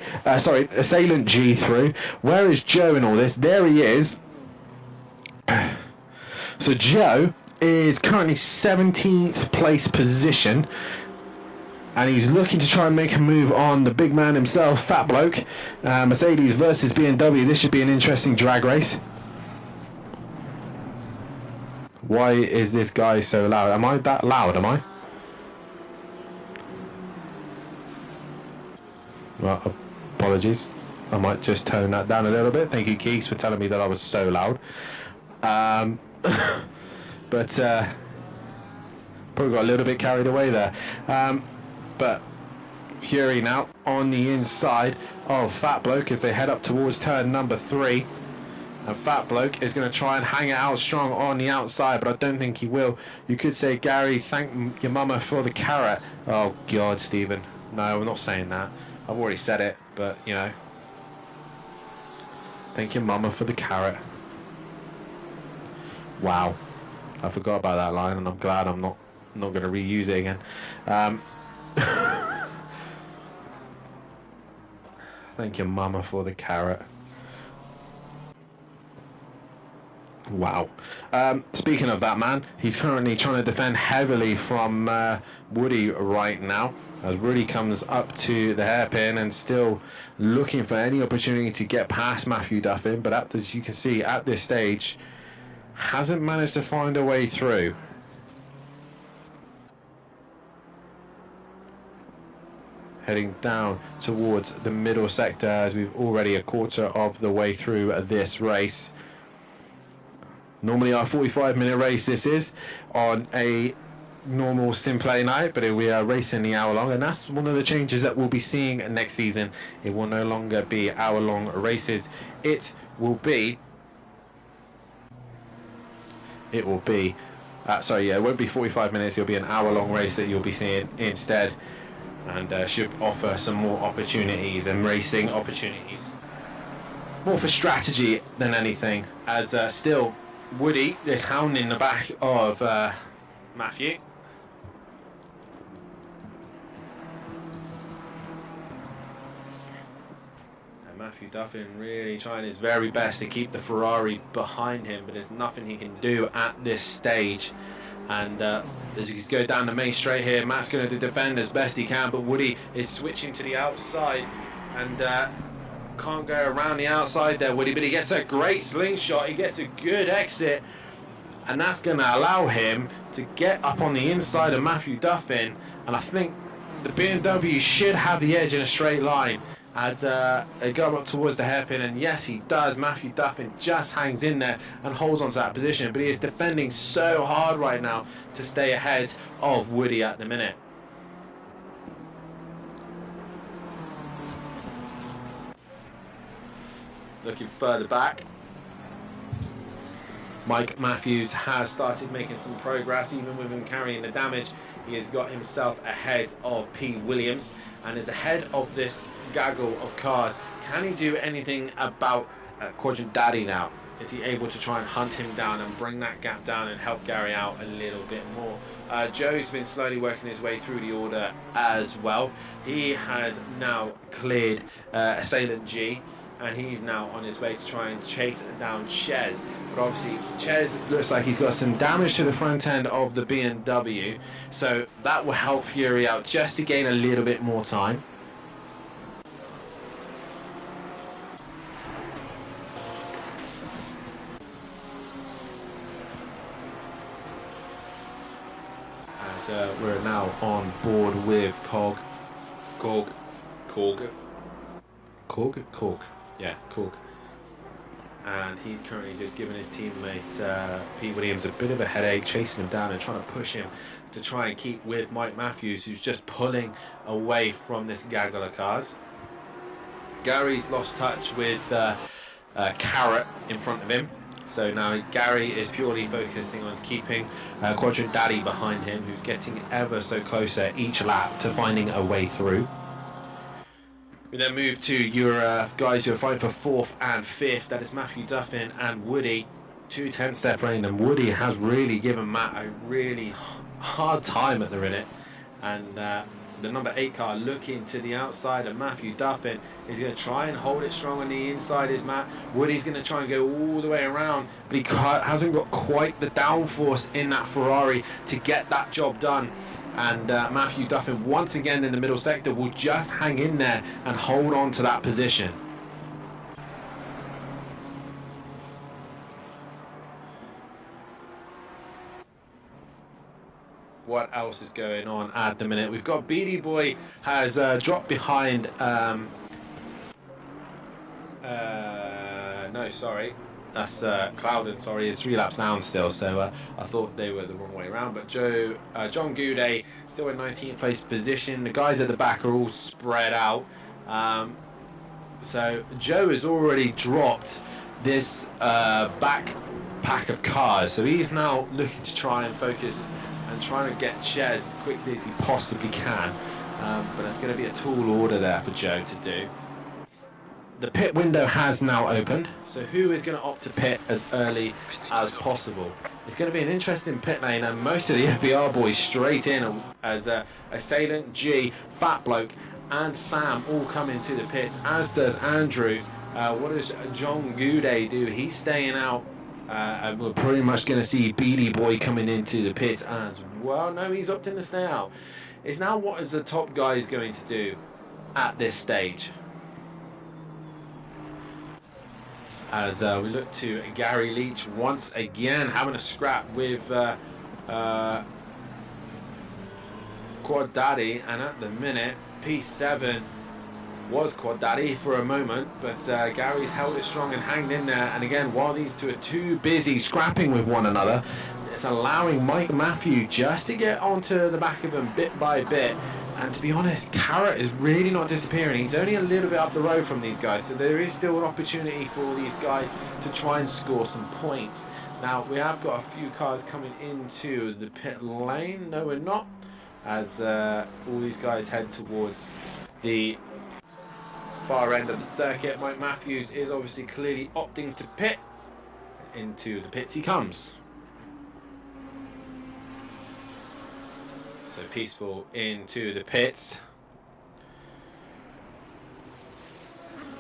S2: through. Where is Joe in all this? There he is. So Joe is currently 17th place position, and he's looking to try and make a move on the big man himself, Fat Bloke. Mercedes versus BMW. This should be an interesting drag race. Why is this guy so loud? Am I that loud? Am I? Well, apologies. I might just tone that down a little bit. Thank you, Keeks, for telling me that I was so loud. But probably got a little bit carried away there. But Fury now on the inside of Fat Bloke as they head up towards turn number 3. And Fat Bloke is going to try and hang it out strong on the outside, but I don't think he will. You could say, Gary, thank your mama for the carrot. Oh, God, Stephen. No, I'm not saying that. I've already said it, but, you know. Thank your mama for the carrot. Wow. I forgot about that line, and I'm glad I'm not going to reuse it again. Thank your mama for the carrot. Wow. Speaking of that man, he's currently trying to defend heavily from Woody right now, as Woody comes up to the hairpin and still looking for any opportunity to get past Matthew Duffin, but as you can see at this stage, hasn't managed to find a way through. Heading down towards the middle sector as we've already a quarter of the way through this race. Normally our 45-minute race this is on a normal SimPlay night, but we are racing the hour long, and that's one of the changes that we'll be seeing next season. It will no longer be hour-long races. It will be it won't be 45 minutes. It'll be an hour-long race that you'll be seeing instead, and should offer some more opportunities and racing opportunities. More for strategy than anything, as still Woody is hounding the back of Matthew. And Matthew Duffin really trying his very best to keep the Ferrari behind him, but there's nothing he can do at this stage. And as you go down the main straight here, Matt's going to defend as best he can, but Woody is switching to the outside and can't go around the outside there, Woody, but he gets a great slingshot. He gets a good exit, and that's going to allow him to get up on the inside of Matthew Duffin, and I think the BMW should have the edge in a straight line as they go up towards the hairpin, and yes, he does. Matthew Duffin just hangs in there and holds on to that position, but he is defending so hard right now to stay ahead of Woody at the minute. Looking further back, Mike Matthews has started making some progress, even with him carrying the damage. He has got himself ahead of P. Williams and is ahead of this gaggle of cars. Can he do anything about Quadrant Daddy now? Is he able to try and hunt him down and bring that gap down and help Gary out a little bit more? Joe's been slowly working his way through the order as well. He has now cleared Assailant G, and he's now on his way to try and chase down Ches. But obviously Ches looks like he's got some damage to the front end of the BMW, so that will help Fury out just to gain a little bit more time. As we're now on board with Cog. Yeah, Cork. And he's currently just giving his teammate Pete Williams a bit of a headache, chasing him down and trying to push him to try and keep with Mike Matthews, who's just pulling away from this gaggle of cars. Gary's lost touch with Carrot in front of him. So now Gary is purely focusing on keeping Quadrant Daddy behind him, who's getting ever so closer each lap to finding a way through. We then move to your guys who are fighting for 4th and 5th. That is Matthew Duffin and Woody. 2 tenths separating them. Woody has really given Matt a really hard time at the minute. And the number 8 car looking to the outside of Matthew Duffin is going to try and hold it strong on the inside is Matt. Woody's going to try and go all the way around, but he hasn't got quite the downforce in that Ferrari to get that job done. And Matthew Duffin once again in the middle sector will just hang in there and hold on to that position. What else is going on at the minute? We've got Beady Boy has dropped behind. No, sorry. That's Clouden, sorry, is 3 laps down still, so I thought they were the wrong way around. But John Goudet still in 19th place position. The guys at the back are all spread out. So Joe has already dropped this back pack of cars, so he's now looking to try and focus and trying to get Ches as quickly as he possibly can. But it's going to be a tall order there for Joe to do. The pit window has now opened, so who is going to opt to pit as early as possible? It's going to be an interesting pit lane, and most of the FBR boys straight in as Assailant G, Fat Bloke and Sam all come into the pits, as does Andrew. What does John Goudet do? He's staying out, and we're pretty much going to see Beady Boy coming into the pits as well. No, he's opting to stay out. It's now what is the top guys going to do at this stage? As we look to Gary Leach once again having a scrap with Quad Daddy, and at the minute P7 was Quad Daddy for a moment, but Gary's held it strong and hanged in there. And again, while these two are too busy scrapping with one another, it's allowing Mike Matthew just to get onto the back of him bit by bit. And to be honest, Carrot is really not disappearing. He's only a little bit up the road from these guys, so there is still an opportunity for these guys to try and score some points. Now, we have got a few cars coming into the pit lane. No, we're not, as all these guys head towards the far end of the circuit. Mike Matthews is obviously clearly opting to pit. Into the pits he comes. So Peaceful into the pits.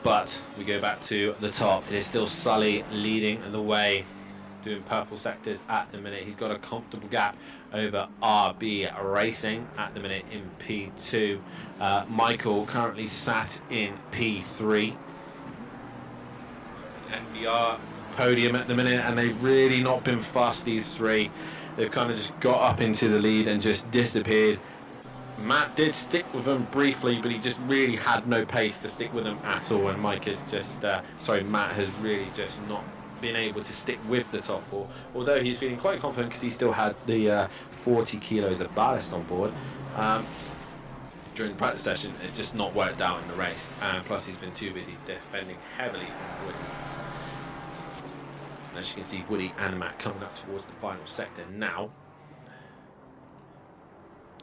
S2: But we go back to the top. It is still Sully leading the way, doing purple sectors at the minute. He's got a comfortable gap over RB Racing at the minute in P2. Michael currently sat in P3. FBR podium at the minute, and they've really not been fast, these three. They've kind of just got up into the lead and just disappeared. Matt did stick with them briefly, but he just really had no pace to stick with them at all. And Matt has really just not been able to stick with the top four. Although he's feeling quite confident because he still had the 40 kilos of ballast on board. During the practice session, it's just not worked out in the race. And plus he's been too busy defending heavily from Woody. And as you can see, Woody and Matt coming up towards the final sector now.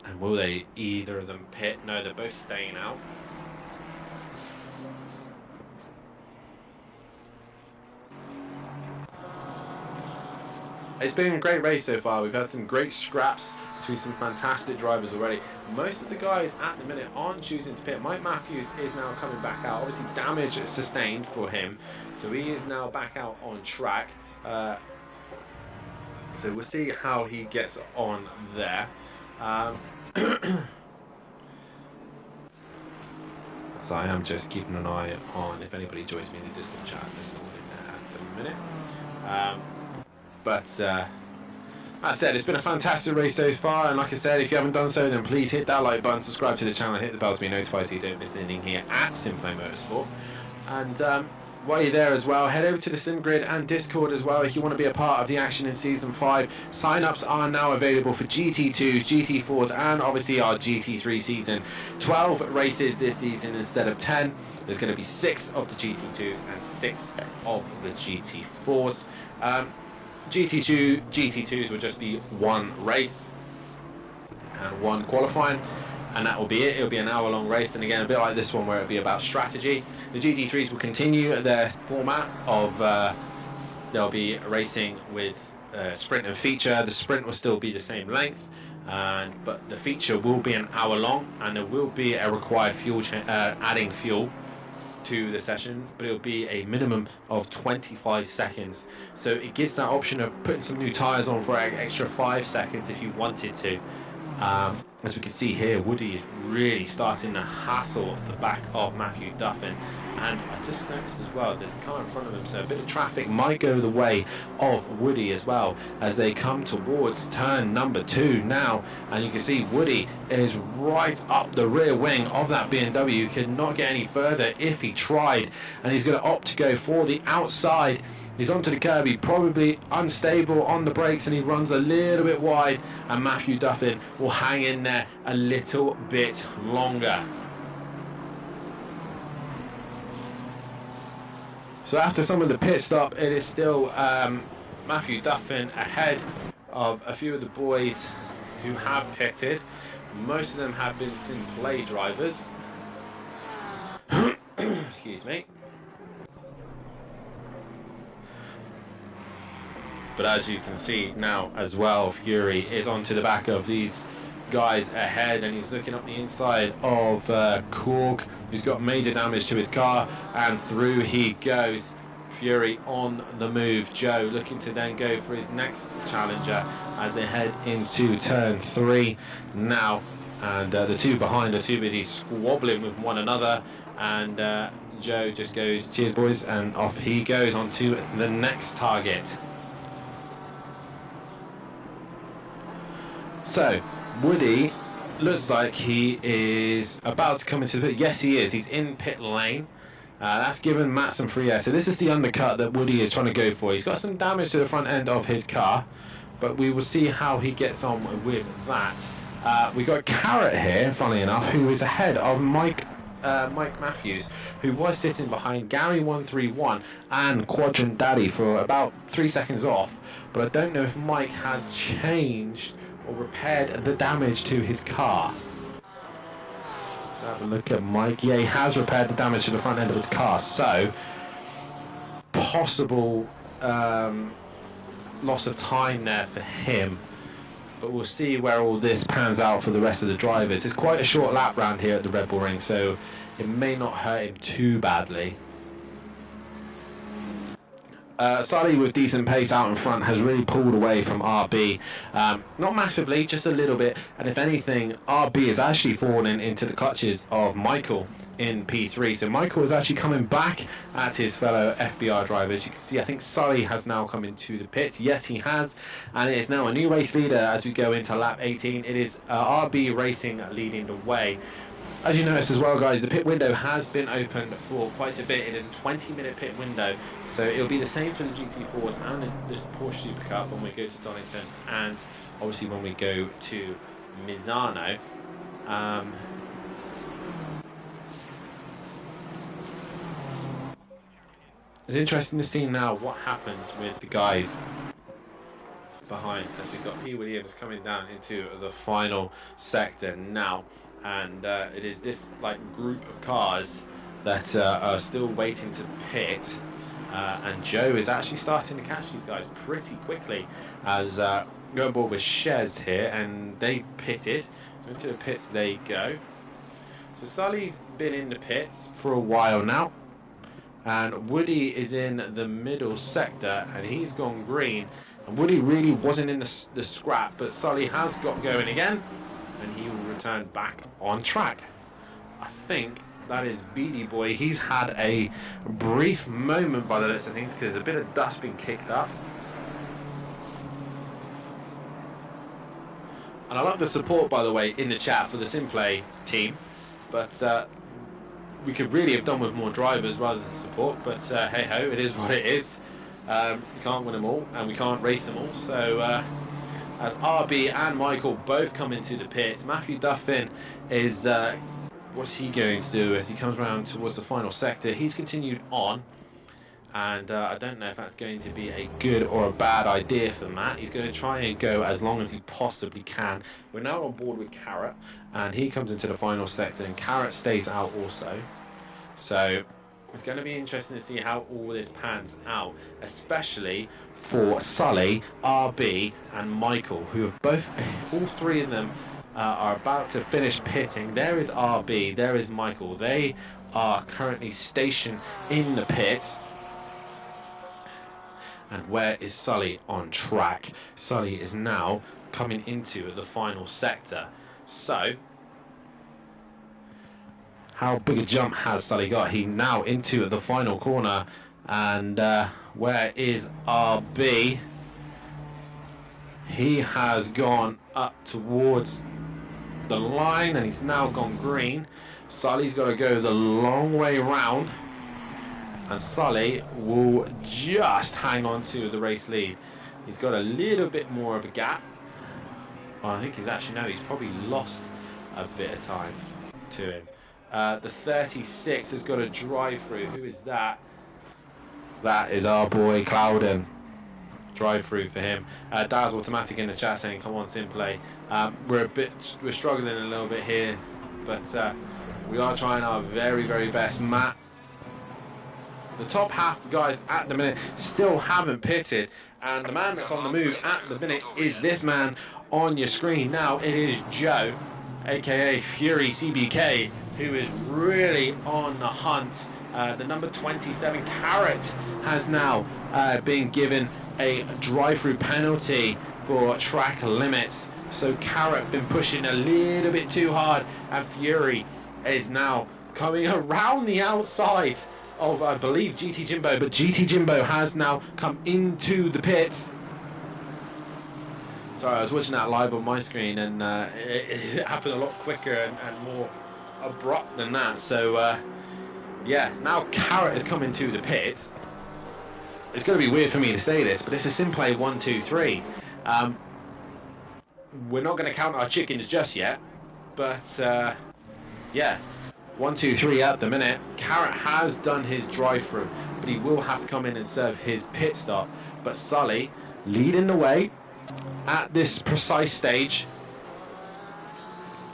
S2: And will they, either of them, pit? No, they're both staying out. It's been a great race so far. We've had some great scraps between some fantastic drivers already. Most of the guys at the minute aren't choosing to pit. Mike Matthews is now coming back out. Obviously damage sustained for him, so he is now back out on track. So we'll see how he gets on there. So I am just keeping an eye on if anybody joins me in the Discord chat. There's no one in there at the minute. But as I said, it's been a fantastic race so far, and like I said, if you haven't done so, then please hit that like button, subscribe to the channel, hit the bell to be notified so you don't miss anything here at SimPlay Motorsport. And while you're there as well, head over to the SimGrid and Discord as well if you want to be a part of the action in Season 5. Sign-ups are now available for GT2s, GT4s, and obviously our GT3 season. 12 races this season instead of 10. There's going to be 6 of the GT2s and 6 of the GT4s. GT2s will just be one race and one qualifying, and that will be it. It'll be an hour-long race, and again, a bit like this one where it'll be about strategy. The GT3s will continue their format of they'll be racing with sprint and feature. The sprint will still be the same length, but the feature will be an hour long, and there will be a required fuel adding fuel to the session, but it'll be a minimum of 25 seconds. So it gives that option of putting some new tyres on for an extra 5 seconds if you wanted to. As we can see here, Woody is really starting to hassle the back of Matthew Duffin, and I just noticed as well there's a car in front of him, so a bit of traffic might go the way of Woody as well as they come towards turn number 2 now. And you can see Woody is right up the rear wing of that BMW, could not get any further if he tried, and he's going to opt to go for the outside. He's onto the curb, he's probably unstable on the brakes, and he runs a little bit wide, and Matthew Duffin will hang in there a little bit longer. So after some of the pit stop, it is still Matthew Duffin ahead of a few of the boys who have pitted. Most of them have been SimPlay drivers. Excuse me. But as you can see now as well, Fury is onto the back of these guys ahead, and he's looking up the inside of Korg, who's got major damage to his car, and through he goes. Fury on the move. Joe looking to then go for his next challenger as they head into turn 3 now, and the two behind are too busy squabbling with one another, and Joe just goes, cheers boys, and off he goes onto the next target. So Woody looks like he is about to come into the pit. Yes, he is. He's in pit lane. That's given Matt some free air. So this is the undercut that Woody is trying to go for. He's got some damage to the front end of his car, but we will see how he gets on with that. We got Carrot here, funnily enough, who is ahead of Mike Matthews, who was sitting behind Gary 131 and Quadrant Daddy for about 3 seconds off. But I don't know if Mike has changed or repaired the damage to his car. Let's have a look at Mike. Yeah, he has repaired the damage to the front end of his car, so possible loss of time there for him, but we'll see where all this pans out for the rest of the drivers. It's quite a short lap round here at the Red Bull Ring, so it may not hurt him too badly. Sully with decent pace out in front has really pulled away from RB, not massively, just a little bit, and if anything RB is actually falling into the clutches of Michael in P3, so Michael is actually coming back at his fellow FBR drivers. You can see I think Sully has now come into the pits. Yes, he has, and it is now a new race leader as we go into lap 18. It is RB Racing leading the way. As you notice as well, guys, the pit window has been open for quite a bit. It is a 20-minute pit window, so it'll be the same for the GT4s and the Porsche Super Cup when we go to Donington, and obviously when we go to Misano. It's interesting to see now what happens with the guys behind, as we've got P. Williams coming down into the final sector now, and it is this like group of cars that are still waiting to pit, and Joe is actually starting to catch these guys pretty quickly as go on board with Shez here, and they pitted. So into the pits they go. So Sully's been in the pits for a while now, and Woody is in the middle sector, and he's gone green. And Woody really wasn't in the scrap, but Sully has got going again, and he will return back on track. I think that is Beady Boy. He's had a brief moment by the looks of things, because there's a bit of dust being kicked up. And I love the support, by the way, in the chat for the SimPlay team, but we could really have done with more drivers rather than support, but hey ho, it is what it is. We can't win them all, and we can't race them all. So as RB and Michael both come into the pits, Matthew Duffin is what's he going to do as he comes around towards the final sector? He's continued on, and I don't know if that's going to be a good or a bad idea for Matt. He's going to try and go as long as he possibly can. We're now on board with Carrot, and he comes into the final sector, and Carrot stays out also. So it's going to be interesting to see how all this pans out, especially for Sully, RB, and Michael, who have both, all three of them are about to finish pitting. There is RB, there is Michael. They are currently stationed in the pits. And where is Sully on track? Sully is now coming into the final sector. So how big a jump has Sully got? He now into the final corner, and where is RB? He has gone up towards the line, and he's now gone green. Sully's got to go the long way round, and Sully will just hang on to the race lead. He's got a little bit more of a gap. Well, I think he's probably lost a bit of time to him. The 36 has got a drive through. Who is that? That is our boy Clouden. Drive through for him. Daz Automatic in the chat saying, "Come on, SimPlay." We're struggling a little bit here, but we are trying our very, very best. Matt, the top half of guys at the minute still haven't pitted, and the man that's on the move at the minute is this man on your screen now. It is Joe, aka Fury CBK, who is really on the hunt. The number 27 Carrot has now been given a drive-through penalty for track limits. So Carrot been pushing a little bit too hard, and Fury is now coming around the outside of, I believe, GT Jimbo, but GT Jimbo has now come into the pits. Sorry, I was watching that live on my screen, and it happened a lot quicker and more abrupt than that. So yeah, now Carrot has come into the pits. It's going to be weird for me to say this, but it's a SimPlay 1, 2, 3. We're not going to count our chickens just yet, but yeah, 1, 2, 3 at the minute. Carrot has done his drive-through, but he will have to come in and serve his pit stop. But Sully leading the way at this precise stage,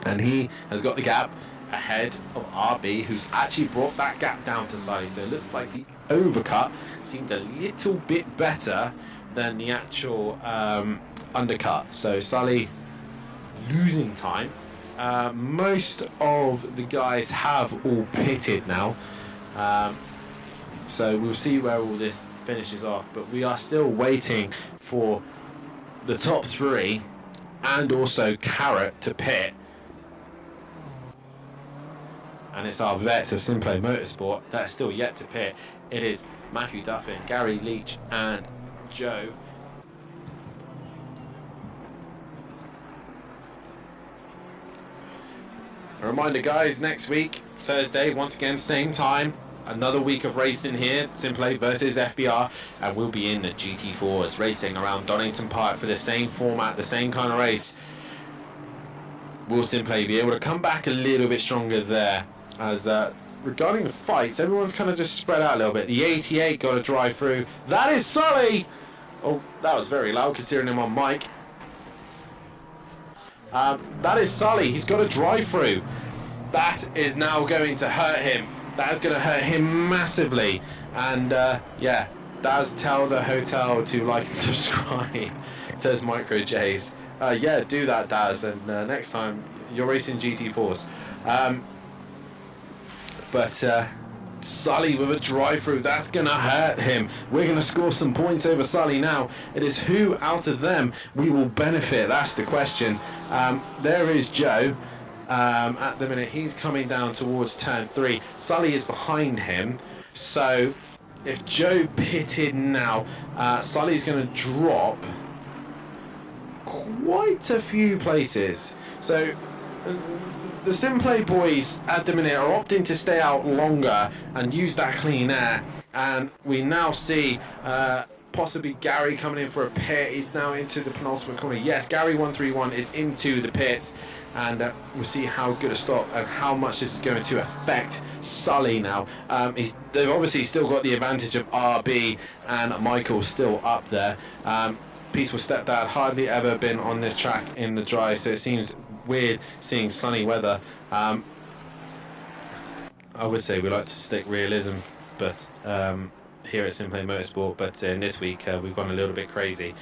S2: and he has got the gap ahead of RB, who's actually brought that gap down to Sully. So it looks like the overcut seemed a little bit better than the actual undercut. So Sully losing time. Most of the guys have all pitted now, so we'll see where all this finishes off, but we are still waiting for the top three and also Carrot to pit. And it's our vets of SimPlay Motorsport that are still yet to pit. It is Matthew Duffin, Gary Leach, and Joe. A reminder, guys, next week, Thursday, once again, same time, another week of racing here, SimPlay versus FBR, and we'll be in the GT4s racing around Donington Park for the same format, the same kind of race. Will SimPlay be able to come back a little bit stronger there, as regarding the fights, everyone's kind of just spread out a little bit. The 88 got a drive through. That is Sully! Oh, that was very loud considering him on mic. That is Sully. He's got a drive through. That is now going to hurt him. That is going to hurt him massively. And yeah, Daz, tell the hotel to like and subscribe, says Micro J's. Yeah, do that, Daz, and next time you're racing GT4s. But Sully with a drive-through, that's going to hurt him. We're going to score some points over Sully now. It is who out of them we will benefit, that's the question. There is Joe. At the minute, he's coming down towards turn 3. Sully is behind him. So if Joe pitted now, Sully's going to drop quite a few places. So the SimPlay boys at the minute are opting to stay out longer and use that clean air, and we now see possibly Gary coming in for a pit. He's now into the penultimate corner. Yes, Gary 131 is into the pits, and we'll see how good a stop and how much this is going to affect Sully now. They've obviously still got the advantage of RB and Michael still up there. Peaceful Stepdad hardly ever been on this track in the dry, so it seems weird seeing sunny weather. I would say we like to stick realism, but here at SimPlay Motorsport, but in this week we've gone a little bit crazy.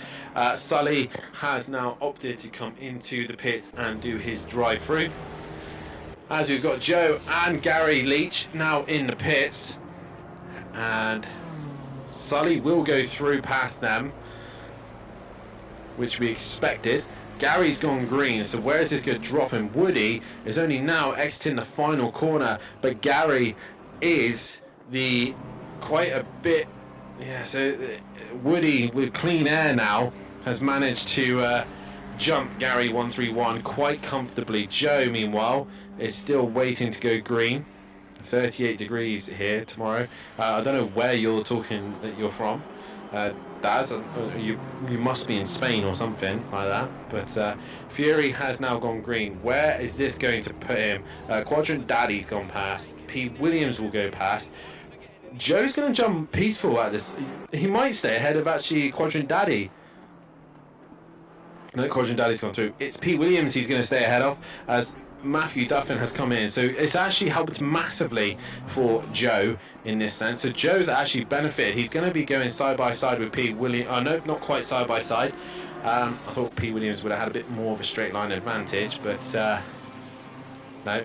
S2: Sully has now opted to come into the pit and do his drive through, as we've got Joe and Gary Leach now in the pits, and Sully will go through past them, which we expected. Gary's gone green, so where is this going to drop him? Woody is only now exiting the final corner, but Gary is quite a bit. Yeah, so Woody with clean air now has managed to jump Gary 131 quite comfortably. Joe, meanwhile, is still waiting to go green. 38 degrees here tomorrow. I don't know where you're talking that you're from. Daz, you must be in Spain or something like that. But Fury has now gone green. Where is this going to put him? Quadrant Daddy's gone past. Pete Williams will go past. Joe's going to jump peaceful at this. He might stay ahead of actually Quadrant Daddy. No, Quadrant Daddy's gone through. It's Pete Williams he's going to stay ahead of, as Matthew Duffin has come in. So it's actually helped massively for Joe in this sense. So Joe's actually benefited. He's going to be going side by side with Pete Williams. Oh no, not quite side by side. I thought Pete Williams would have had a bit more of a straight line advantage, but no.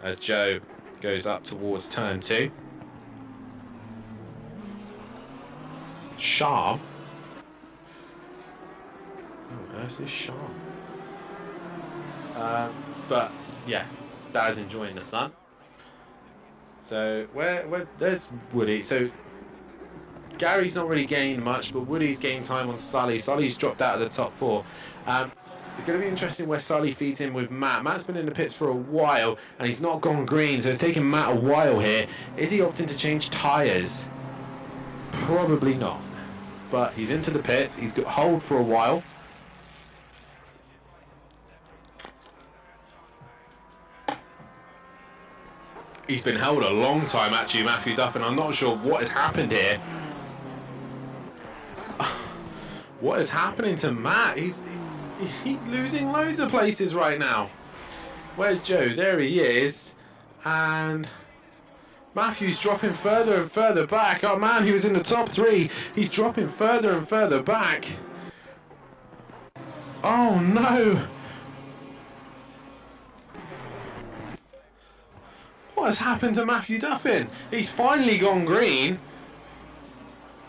S2: As Joe goes up towards turn 2. Sharp. Oh, where's this Sharp? But yeah, Dad's enjoying the sun. So where there's Woody. So Gary's not really gained much, but Woody's gained time on Sully. Sully's dropped out of the top 4. It's going to be interesting where Sully feeds in with Matt. Matt's been in the pits for a while, and he's not gone green, so it's taken Matt a while here. Is he opting to change tyres? Probably not. But he's into the pits. He's got hold for a while. He's been held a long time, actually, Matthew Duffin. I'm not sure what has happened here. What is happening to Matt? He's losing loads of places right now. Where's Joe? There he is. And Matthew's dropping further and further back. Oh man, he was in the top 3. He's dropping further and further back. Oh no. What has happened to Matthew Duffin? He's finally gone green.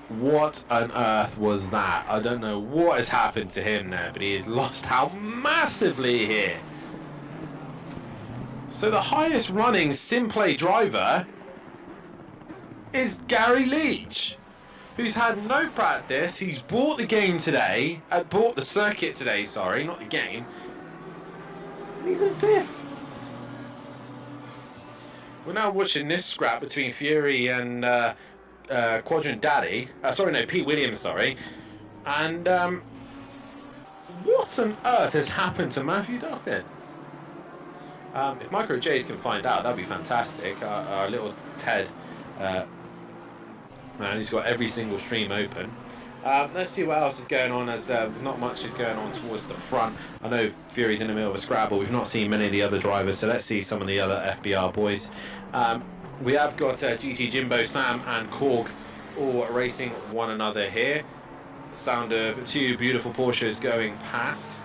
S2: What on earth was that? I don't know what has happened to him there, but he has lost out massively here. So the highest running SimPlay driver is Gary Leach, who's had no practice. He's bought the game today, bought the circuit today, sorry, not the game. And he's in 5th. We're now watching this scrap between Fury and Quadrant Daddy. Pete Williams, sorry. And what on earth has happened to Matthew Duffin?
S1: If Micro J's can find out, that'd be fantastic. Our little Ted, man, he's got every single stream open. Let's see what else is going on, as not much is going on towards the front. I know Fury's in the middle of a scrabble. We've not seen many of the other drivers, so let's see some of the other FBR boys. We have got GT Jimbo, Sam and Korg all racing one another here. Sound of two beautiful Porsches going past.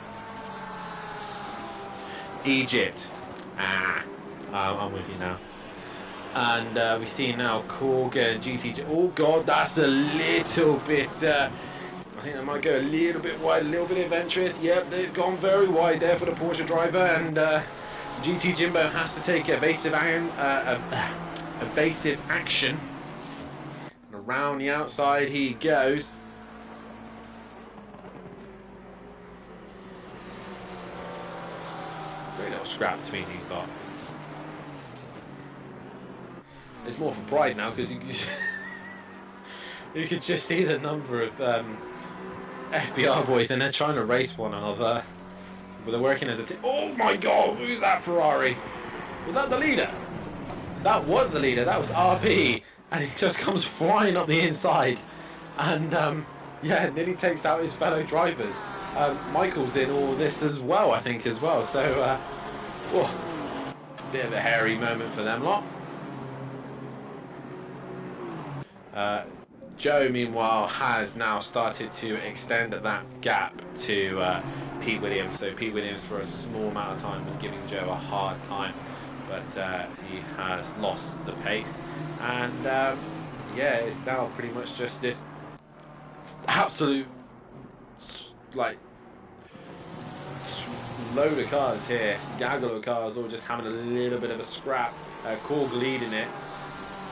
S1: Egypt. I'm with you now. And we see now Korg and GT. Oh god, that's a little bit. I think that might go a little bit wide, a little bit adventurous. Yep, they've gone very wide there for the Porsche driver, and GT Jimbo has to take evasive action. And around the outside he goes. Great little scrap between these lot. It's more for pride now, because you could just see the number of FBR boys, and they're trying to race one another, but they're working as a team. Oh my god, who's that Ferrari? Was that the leader? That was the leader. That was RP, and he just comes flying up the inside, and yeah, nearly takes out his fellow drivers. Michael's in all this as well, I think, as well. So, bit of a hairy moment for them lot. Joe, meanwhile, has now started to extend that gap to Pete Williams. So Pete Williams, for a small amount of time, was giving Joe a hard time, but he has lost the pace, and yeah, it's now pretty much just this absolute like load of cars here, gaggle of cars, all just having a little bit of a scrap. Korg leading it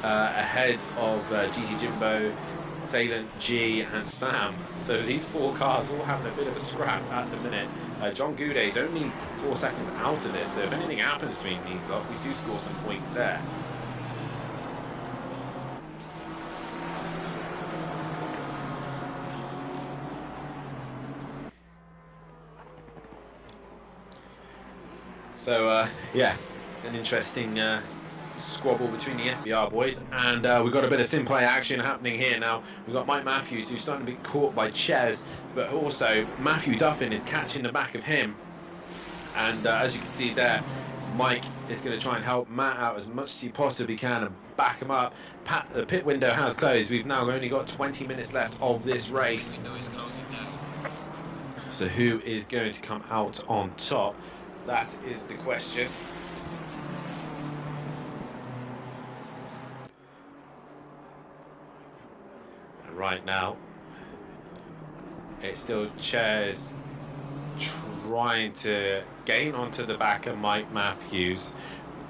S1: ahead of GT Jimbo, Salient, G and Sam. So these four cars all having a bit of a scrap at the minute. John Goudet's only 4 seconds out of this, so if anything happens between these lot, we do score some points there. So yeah, an interesting squabble between the FBR boys, and we've got a bit of SimPlay action happening here now. We've got Mike Matthews, who's starting to be caught by Ches, but also Matthew Duffin is catching the back of him, and as you can see there, Mike is going to try and help Matt out as much as he possibly can and back him up. The pit window has closed. We've now only got 20 minutes left of this race, so who is going to come out on top? That is the question. And right now, it's still Ches trying to gain onto the back of Mike Matthews,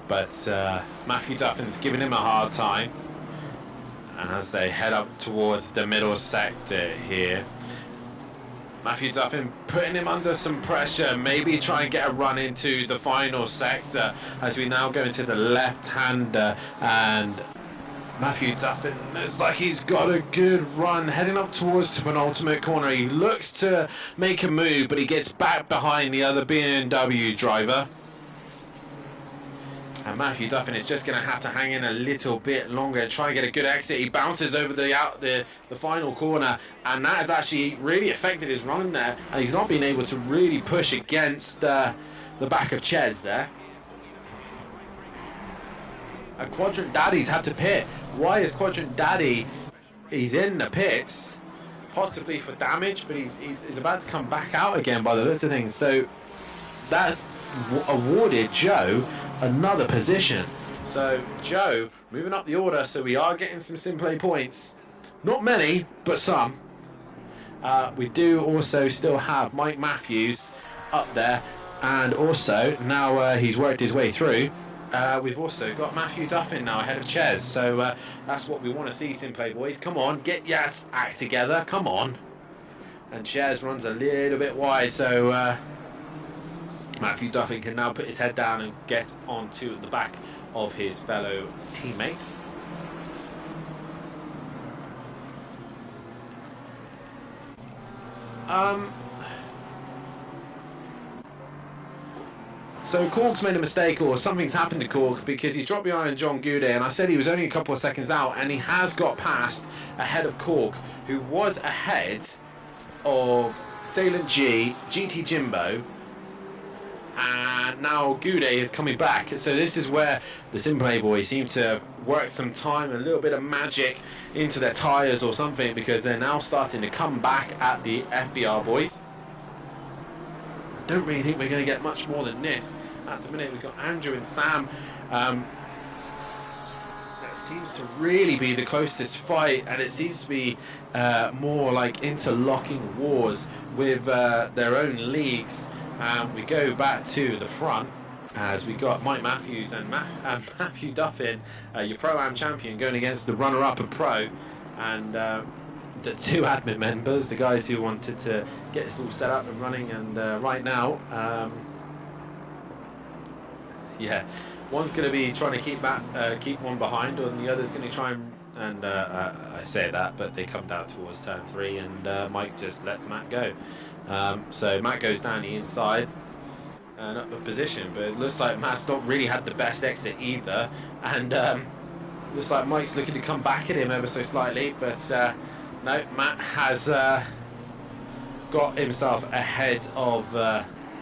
S1: but Matthew Duffin's giving him a hard time. And as they head up towards the middle sector here, Matthew Duffin putting him under some pressure, maybe try and get a run into the final sector as we now go into the left-hander, and Matthew Duffin looks like he's got a good run heading up towards the penultimate corner. He looks to make a move, but he gets back behind the other BMW driver. And Matthew Duffin is just going to have to hang in a little bit longer and try and get a good exit. He bounces over the final corner, and that has actually really affected his run there, and he's not been able to really push against the back of Ches there. And Quadrant Daddy's had to pit. Why is Quadrant Daddy? He's in the pits, possibly for damage, but he's about to come back out again by the looks of things. So that's awarded Joe another position. So Joe moving up the order, so we are getting some SimPlay points. Not many, but some. We do also still have Mike Matthews up there, and also now he's worked his way through. We've also got Matthew Duffin now ahead of Ches, so that's what we want to see, SimPlay boys. Come on, get your act together, come on. And Ches runs a little bit wide, so Matthew Duffin can now put his head down and get onto the back of his fellow teammate.
S2: So Cork's made a mistake, or something's happened to Cork, because he's dropped behind John Goudet, and I said he was only a couple of seconds out, and he has got past ahead of Cork, who was ahead of Salem G, GT Jimbo, and now Goudet is coming back. So this is where the SimPlay boys seem to have worked some time, a little bit of magic into their tyres or something, because they're now starting to come back at the FBR boys. I don't really think we're going to get much more than this. At the minute, we've got Andrew and Sam. That seems to really be the closest fight, and it seems to be more like interlocking wars with their own leagues. We go back to the front as we got Mike Matthews and Matthew Duffin, your Pro-Am champion, going against the runner-up of Pro, and the two admin members, the guys who wanted to get this all set up and running. And right now, yeah, one's going to be trying to keep one behind, and the other's going to try and I say that, but they come down towards turn 3, and Mike just lets Matt go. So Matt goes down the inside and up a position, but it looks like Matt's not really had the best exit either, and looks like Mike's looking to come back at him ever so slightly, but no, Matt has got himself ahead of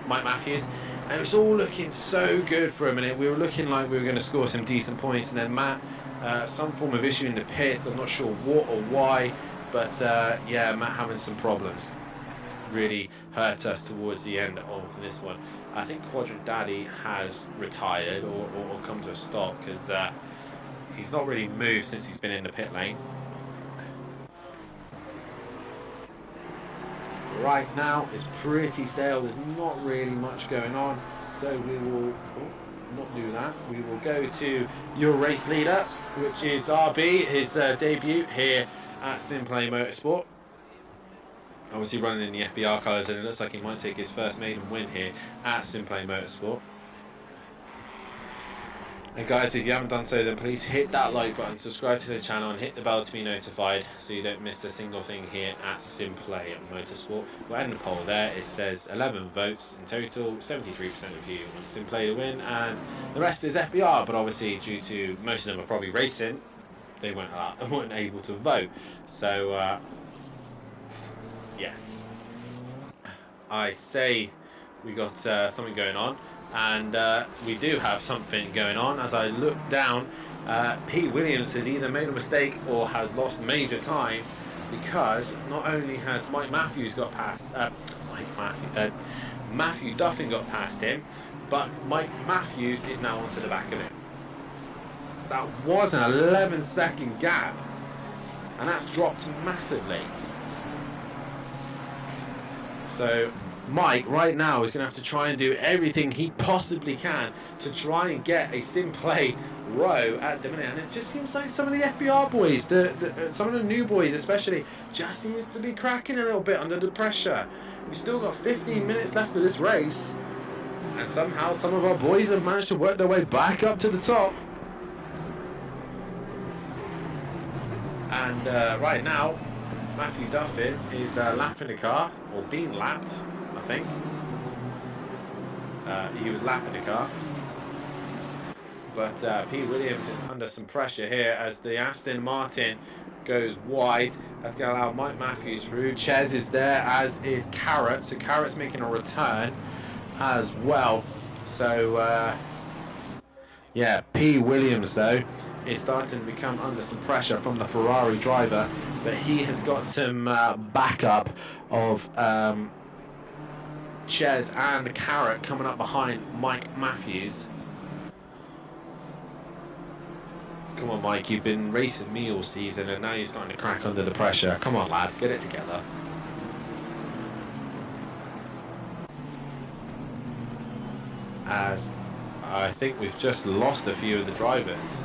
S2: Mike Matthews, and it was all looking so good for a minute. We were looking like we were going to score some decent points, and then Matt, some form of issue in the pits, I'm not sure what or why, but yeah, Matt having some problems. Really hurt us towards the end of this one. I think Quadrant Daddy has retired or come to a stop, because he's not really moved since he's been in the pit lane. Right now it's pretty stale, there's not really much going on, so we will not do that. We will go to your race leader, which is RB, his debut here at SimPlay Motorsport. Obviously running in the FBR colours, and it looks like he might take his first maiden win here at SimPlay Motorsport. And guys, if you haven't done so, then please hit that like button, subscribe to the channel, and hit the bell to be notified so you don't miss a single thing here at SimPlay Motorsport. We're in the poll there. It says 11 votes in total, 73% of you want SimPlay to win, and the rest is FBR, but obviously due to most of them are probably racing, they weren't able to vote. So yeah, I say we got something going on, and we do have something going on. As I look down, Pete Williams has either made a mistake or has lost major time, because not only has Mike Matthews got past Matthew Duffin got past him, but Mike Matthews is now onto the back of it. That was an 11-second gap, and that's dropped massively. So Mike right now is going to have to try and do everything he possibly can to try and get a SimPlay row at the minute, and it just seems like some of the FBR boys, some of the new boys especially, just seems to be cracking a little bit under the pressure. We've still got 15 minutes left of this race, and somehow some of our boys have managed to work their way back up to the top. And right now, Matthew Duffin is lapping the car, or being lapped, I think. He was lapping the car. But Pete Williams is under some pressure here as the Aston Martin goes wide. That's going to allow Mike Matthews through. Ches is there, as is Carrot. So Carrot's making a return as well. So yeah, P. Williams though is starting to become under some pressure from the Ferrari driver, but he has got some backup of Ches and Carrot coming up behind Mike Matthews. Come on, Mike, you've been racing me all season and now you're starting to crack under the pressure. Come on, lad, get it together. As I think we've just lost a few of the drivers.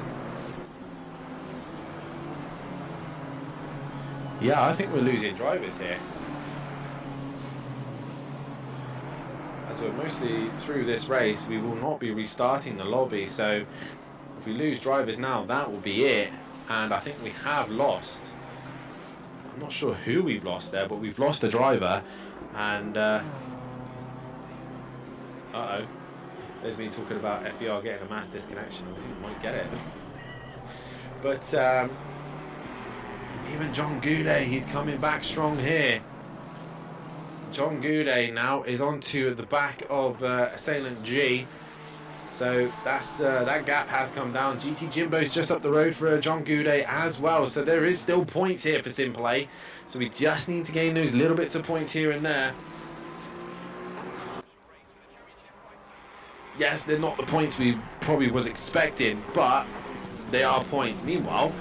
S2: Yeah, I think we're losing drivers here. As we're mostly through this race, we will not be restarting the lobby, so if we lose drivers now, that will be it. And I think we have lost. I'm not sure who we've lost there, but we've lost a driver. And uh-oh.
S1: There's me talking about FBR getting a mass disconnection. I think we might get it. But even John Goudet, he's coming back strong here. John Goudet now is onto the back of Assailant G. So that's that gap has come down. GT Jimbo's just up the road for John Goudet as well. So there is still points here for SimPlay. So we just need to gain those little bits of points here and there. Yes, they're not the points we probably was expecting, but they are points. Meanwhile,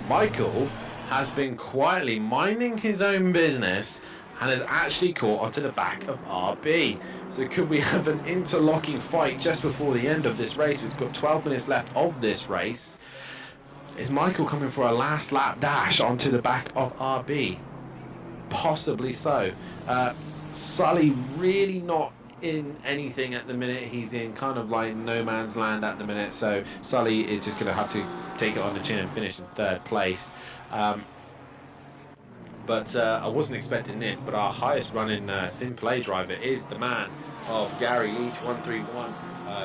S1: Michael has been quietly minding his own business and has actually caught onto the back of RB. So could we have an interlocking fight just before the end of this race? We've got 12 minutes left of this race. Is Michael coming for a last lap dash onto the back of RB? Possibly so. Sully really not in anything at the minute. He's in kind of like no man's land at the minute. So Sully is just going to have to take it on the chin and finish in third place. But I wasn't expecting this, but our highest running SimPlay driver is the man of Gary Leach, 131,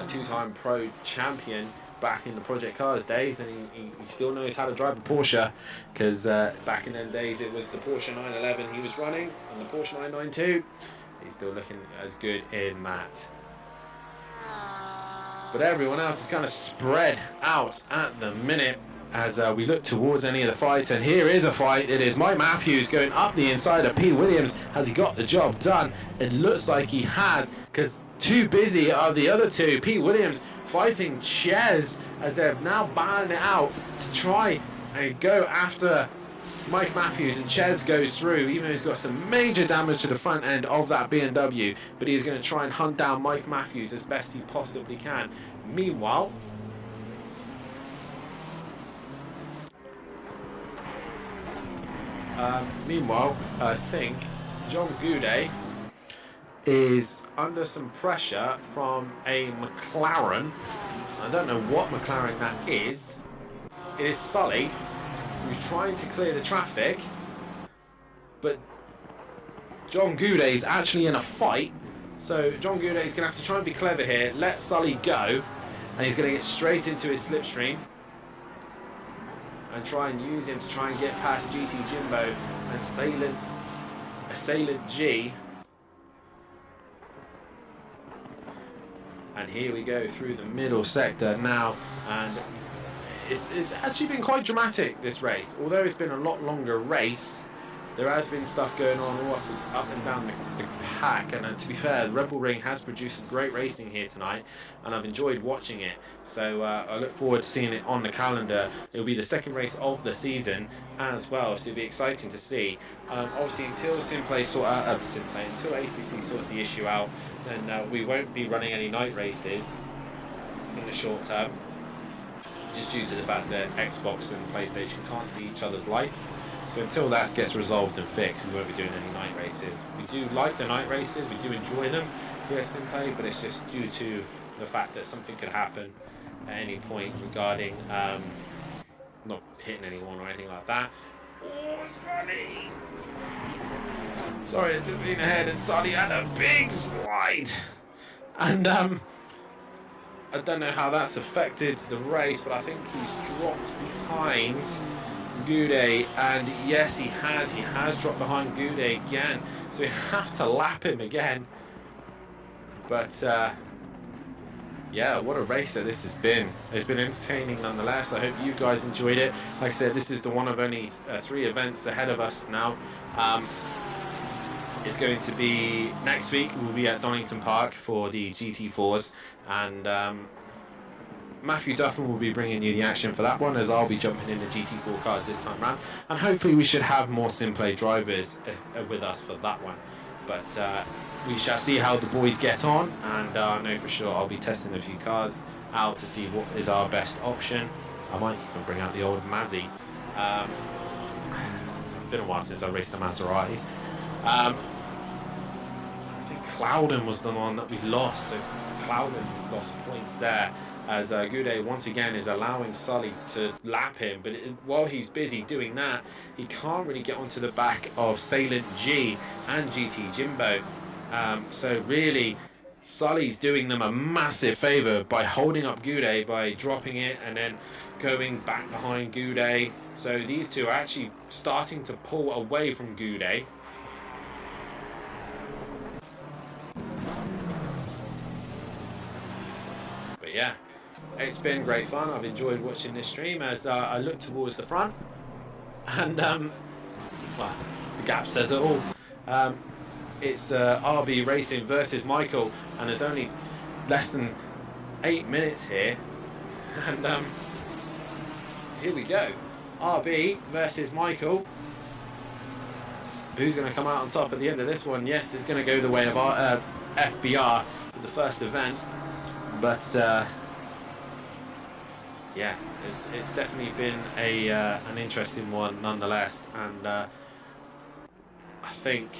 S1: two-time pro champion back in the Project Cars days, and he still knows how to drive a Porsche, because back in them days it was the Porsche 911 he was running, and the Porsche 992. He's still looking as good in that. But everyone else is kind of spread out at the minute as we look towards any of the fights, and here is a fight. It is Mike Matthews going up the inside of Pete Williams. Has he got the job done? It looks like he has, because too busy are the other two. Pete Williams fighting Ches as they're now battling it out to try and go after Mike Matthews, and Ches goes through, even though he's got some major damage to the front end of that BMW, but he's going to try and hunt down Mike Matthews as best he possibly can. Meanwhile, I think John Goudet is under some pressure from a McLaren. I don't know what McLaren that is. It is Sully, who's trying to clear the traffic, but John Goudet is actually in a fight. So John Goudet is going to have to try and be clever here, let Sully go, and he's going to get straight into his slipstream and try and use him to try and get past GT Jimbo and Assailant G. And here we go through the middle sector now, and it's actually been quite dramatic, this race. Although it's been a lot longer race, there has been stuff going on all up and down the pack, and to be fair, the Red Bull Ring has produced great racing here tonight, and I've enjoyed watching it. So I look forward to seeing it on the calendar. It'll be the second race of the season as well, so it'll be exciting to see. Obviously, until SimPlay until ACC sorts the issue out, then we won't be running any night races in the short term, just due to the fact that Xbox and PlayStation can't see each other's lights. So until that gets resolved and fixed, we won't be doing any night races. We do like the night races, we do enjoy them here at SimPlay, but it's just due to the fact that something could happen at any point regarding not hitting anyone or anything like that. Oh, Sully! Sorry, I just seen ahead, and Sully had a big slide. And I don't know how that's affected the race, but I think he's dropped behind Goudet, and yes, he has dropped behind Goudet again, so we have to lap him again. But yeah, what a race that this has been. It's been entertaining nonetheless. I hope you guys enjoyed it. Like I said, this is the one of only 3 events ahead of us now. It's going to be next week. We'll be at Donington Park for the GT4s, and Matthew Duffin will be bringing you the action for that one, as I'll be jumping in the GT4 cars this time round, and hopefully we should have more SimPlay drivers with us for that one. But we shall see how the boys get on, and I know for sure I'll be testing a few cars out to see what is our best option. I might even bring out the old Mazzy. Been a while since I raced a Maserati. I think Clouden was the one that we lost, so Clouden lost points there, as Goudet once again is allowing Sully to lap him, but while he's busy doing that, he can't really get onto the back of Assailant G and GT Jimbo. So really, Sully's doing them a massive favour by holding up Goudet, by dropping it and then going back behind Goudet. So these two are actually starting to pull away from Goudet. But yeah, it's been great fun. I've enjoyed watching this stream as I look towards the front. And, well, the gap says it all. It's RB Racing versus Michael, and there's only less than 8 minutes here. And here we go. RB versus Michael. Who's going to come out on top at the end of this one? Yes, it's going to go the way of our FBR for the first event. But yeah, it's definitely been an interesting one nonetheless. And I think,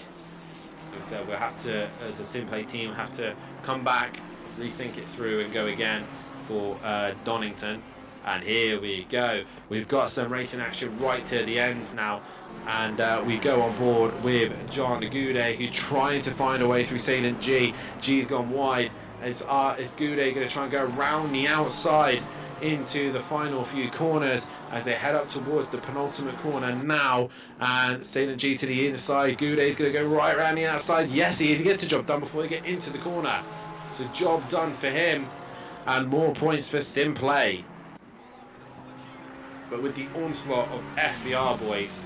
S1: like I said, we'll have to, as a SimPlay team, have to come back, rethink it through and go again for Donington. And here we go. We've got some racing action right to the end now. And we go on board with John Goudet, who's trying to find a way through Salient G. G's gone wide. Is Goudet going to try and go around the outside into the final few corners as they head up towards the penultimate corner now? And Salient G to the inside. Goudet's going to go right around the outside. Yes, he is. He gets the job done before they get into the corner. So job done for him. And more points for SimPlay. But with the onslaught of FBR boys,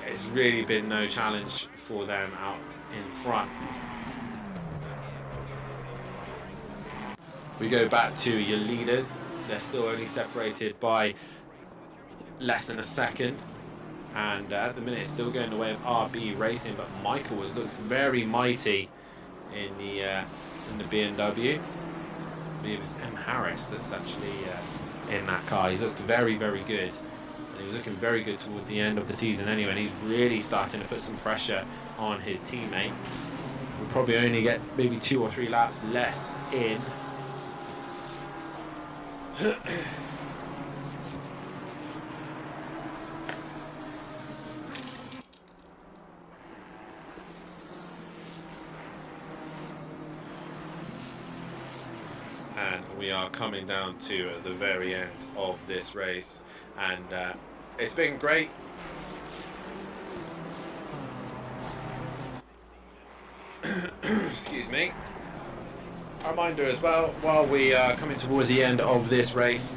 S1: it's really been no challenge for them out in front. We go back to your leaders. They're still only separated by less than a second. And at the minute, it's still going the way of RB Racing. But Michael has looked very mighty in the BMW. I believe it's M. Harris that's actually in that car. He's looked very, very good. And he was looking very good towards the end of the season anyway. And he's really starting to put some pressure on his teammate. We'll probably only get maybe 2 or 3 laps left in. And we are coming down to the very end of this race, and it's been great. Excuse me. A reminder as well, while we are coming towards the end of this race,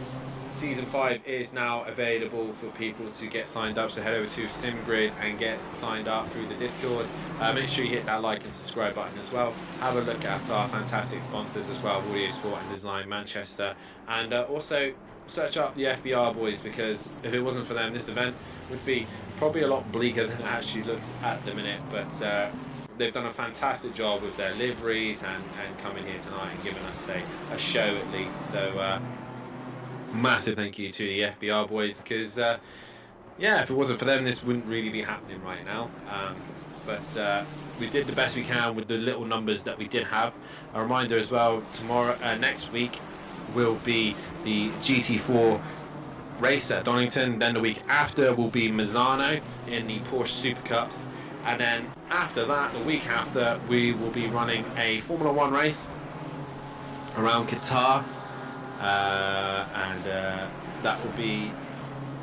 S1: Season 5 is now available for people to get signed up, so head over to SimGrid and get signed up through the Discord. Make sure you hit that like and subscribe button as well. Have a look at our fantastic sponsors as well, Audio Sport and Design Manchester. And also search up the FBR boys, because if it wasn't for them, this event would be probably a lot bleaker than it actually looks at the minute. But they've done a fantastic job with their liveries and coming here tonight and giving us a show at least. So massive thank you to the FBR boys, because yeah, if it wasn't for them, this wouldn't really be happening right now. But we did the best we can with the little numbers that we did have. A reminder as well, tomorrow, next week will be the GT4 race at Donington. Then the week after will be Mazzano in the Porsche Super Cups. And then after that, the week after, we will be running a Formula 1 race around Qatar. And that will be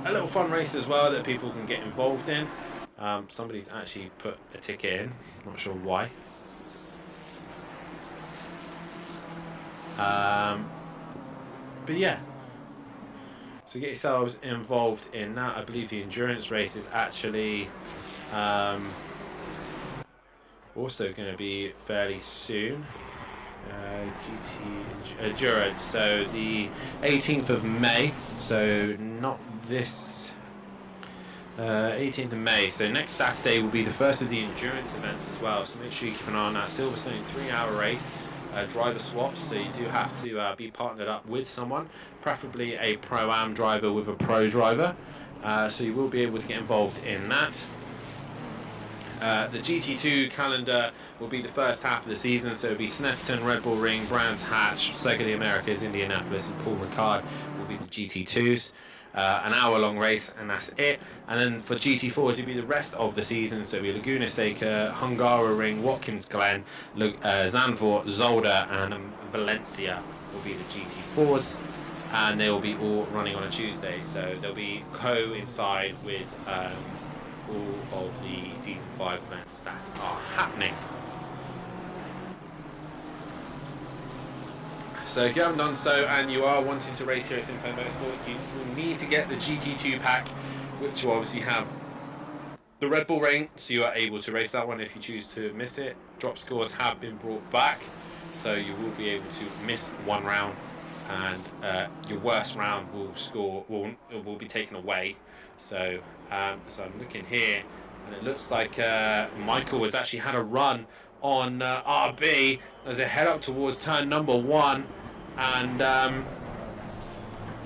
S1: a little fun race as well that people can get involved in. Somebody's actually put a ticket in, not sure why. But yeah, so get yourselves involved in that. I believe the endurance race is actually also going to be fairly soon. GT Endurance, so the 18th of May, so not this 18th of May, so next Saturday will be the first of the endurance events as well, so make sure you keep an eye on that. Silverstone 3-hour race, driver swaps, so you do have to be partnered up with someone, preferably a Pro-Am driver with a Pro driver, so you will be able to get involved in that. The GT2 calendar will be the first half of the season, so it'll be Snetterton, Red Bull Ring, Brands Hatch, Circuit of the Americas, Indianapolis, and Paul Ricard will be the GT2s. an hour-long race, and that's it. And then for GT4 to be the rest of the season, so it'll be Laguna Seca, Hungaroring, Watkins Glen, Zandvoort, Zolder, and Valencia will be the GT4s, and they will be all running on a Tuesday. So they'll be coincide with all of the Season 5 events that are happening. So if you haven't done so and you are wanting to race here at SimPlay Motorsport, you will need to get the GT2 pack, which will obviously have the Red Bull Ring, so you are able to race that one if you choose to miss it. Drop scores have been brought back, so you will be able to miss one round, and your worst round will be taken away. So so I'm looking here, and it looks like Michael has actually had a run on RB as they head up towards turn number 1, and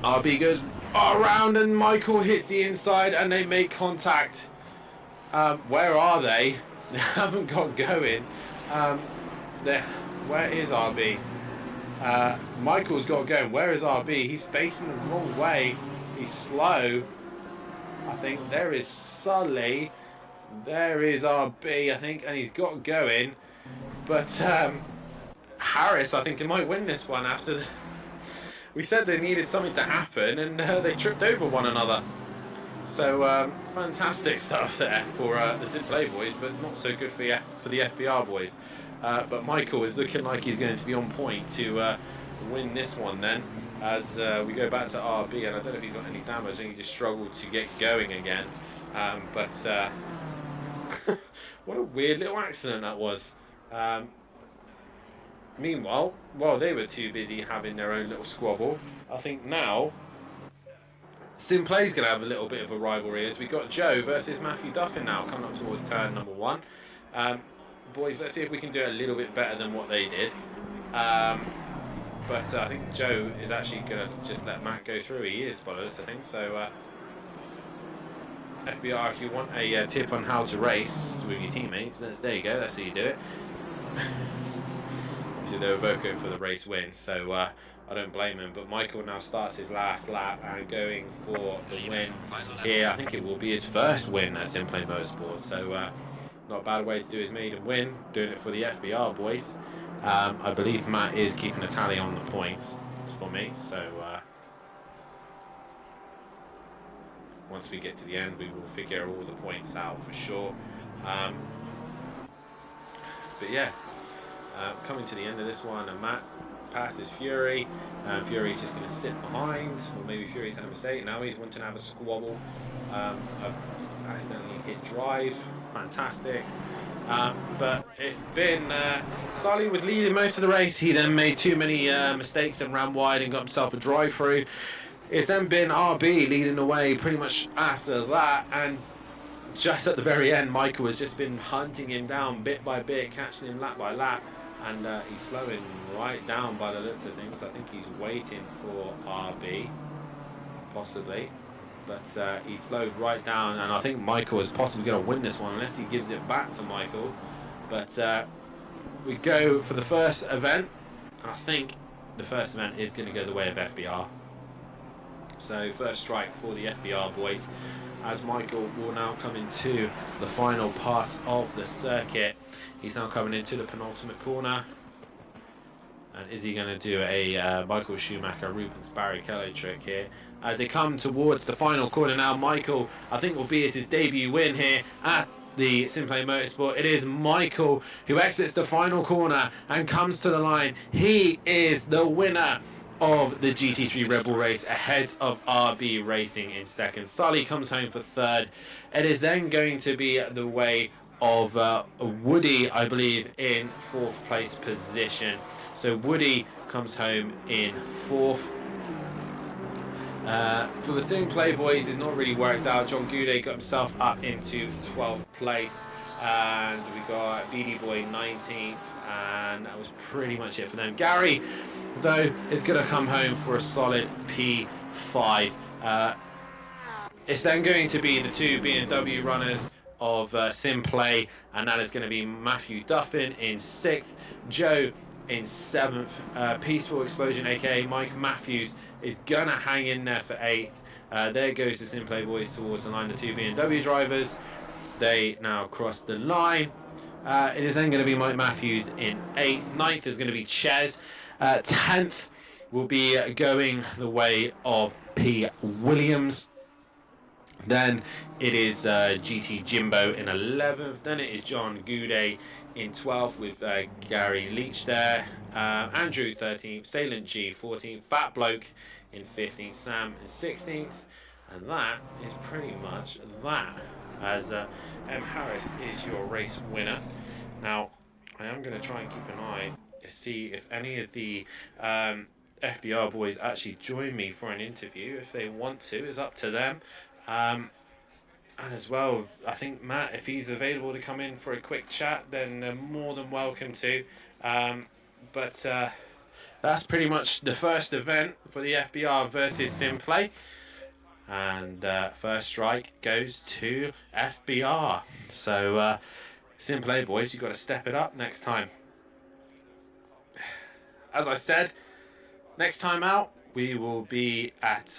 S1: RB goes around and Michael hits the inside and they make contact. Where are they? They haven't got going. Where is RB? Michael's got going. Where is RB? He's facing the wrong way. He's slow. I think there is Sully. There is RB, I think, and he's got going. But Harris, I think, he might win this one after we said they needed something to happen, and they tripped over one another. So fantastic stuff there for the SimPlay boys, but not so good for the FBR boys. But Michael is looking like he's going to be on point to win this one then, as we go back to RB, and I don't know if he's got any damage. I think he just struggled to get going again. But what a weird little accident that was. Meanwhile, while they were too busy having their own little squabble, I think now SimPlay's going to have a little bit of a rivalry, as we got Joe versus Matthew Duffin now coming up towards turn number 1. Boys, let's see if we can do a little bit better than what they did. But I think Joe is actually going to just let Matt go through. He is, by the looks of things. So FBR, if you want a tip on how to race with your teammates, there you go. That's how you do it. Obviously, they were both going for the race win, so I don't blame him. But Michael now starts his last lap and going for the win here. I think it will be his first win at SimPlay Motorsport. So not a bad way to do his maiden win, doing it for the FBR boys. I believe Matt is keeping a tally on the points for me, so once we get to the end we will figure all the points out for sure. But yeah, coming to the end of this one, and Matt passes Fury, and Fury's just going to sit behind, or maybe Fury's had a mistake. Now he's wanting to have a squabble. I've accidentally hit drive. Fantastic. But it's been Sully was leading most of the race. He then made too many mistakes and ran wide and got himself a drive through. It's then been RB leading the way pretty much after that, and just at the very end Michael has just been hunting him down bit by bit, catching him lap by lap, and he's slowing right down by the looks of things. I think he's waiting for RB possibly, but he slowed right down, and I think Michael is possibly going to win this one unless he gives it back to Michael. But we go for the first event, and I think the first event is going to go the way of FBR. So first strike for the FBR boys, as Michael will now come into the final part of the circuit. He's now coming into the penultimate corner. And is he going to do a Michael Schumacher, Rubens Barrichello trick here? As they come towards the final corner now, Michael, I think, will be his debut win here at the SimPlay Motorsport. It is Michael who exits the final corner and comes to the line. He is the winner of the GT3 Red Bull race, ahead of RB Racing in second. Sully comes home for third. It is then going to be the way of Woody, I believe, in fourth place position. So Woody comes home in fourth. For the SimPlay boys, it's not really worked out. John Goudet got himself up into 12th place, and we got BD Boy 19th, and that was pretty much it for them. Gary, though, is going to come home for a solid P5. It's then going to be the two BMW runners of SimPlay, and that is going to be Matthew Duffin in 6th, Joe in 7th, Peaceful Explosion aka Mike Matthews is going to hang in there for 8th, There goes the SimPlay boys towards the line, the two BMW drivers. They now cross the line. It is then going to be Mike Matthews in 8th. 9th is going to be Ches. 10th will be going the way of P. Williams. Then it is GT Jimbo in 11th. Then it is John Goudet in 12th with Gary Leach there. Andrew 13th. Salient G 14th. Fat Bloke in 15th. Sam in 16th. And that is pretty much that. As M. Harris is your race winner. Now, I am going to try and keep an eye to see if any of the FBR boys actually join me for an interview. If they want to, it's up to them. And as well, I think Matt, if he's available to come in for a quick chat, then they're more than welcome to. But that's pretty much the first event for the FBR versus SimPlay. And first strike goes to FBR. So, SimPlay boys, you've got to step it up next time. As I said, next time out, we will be at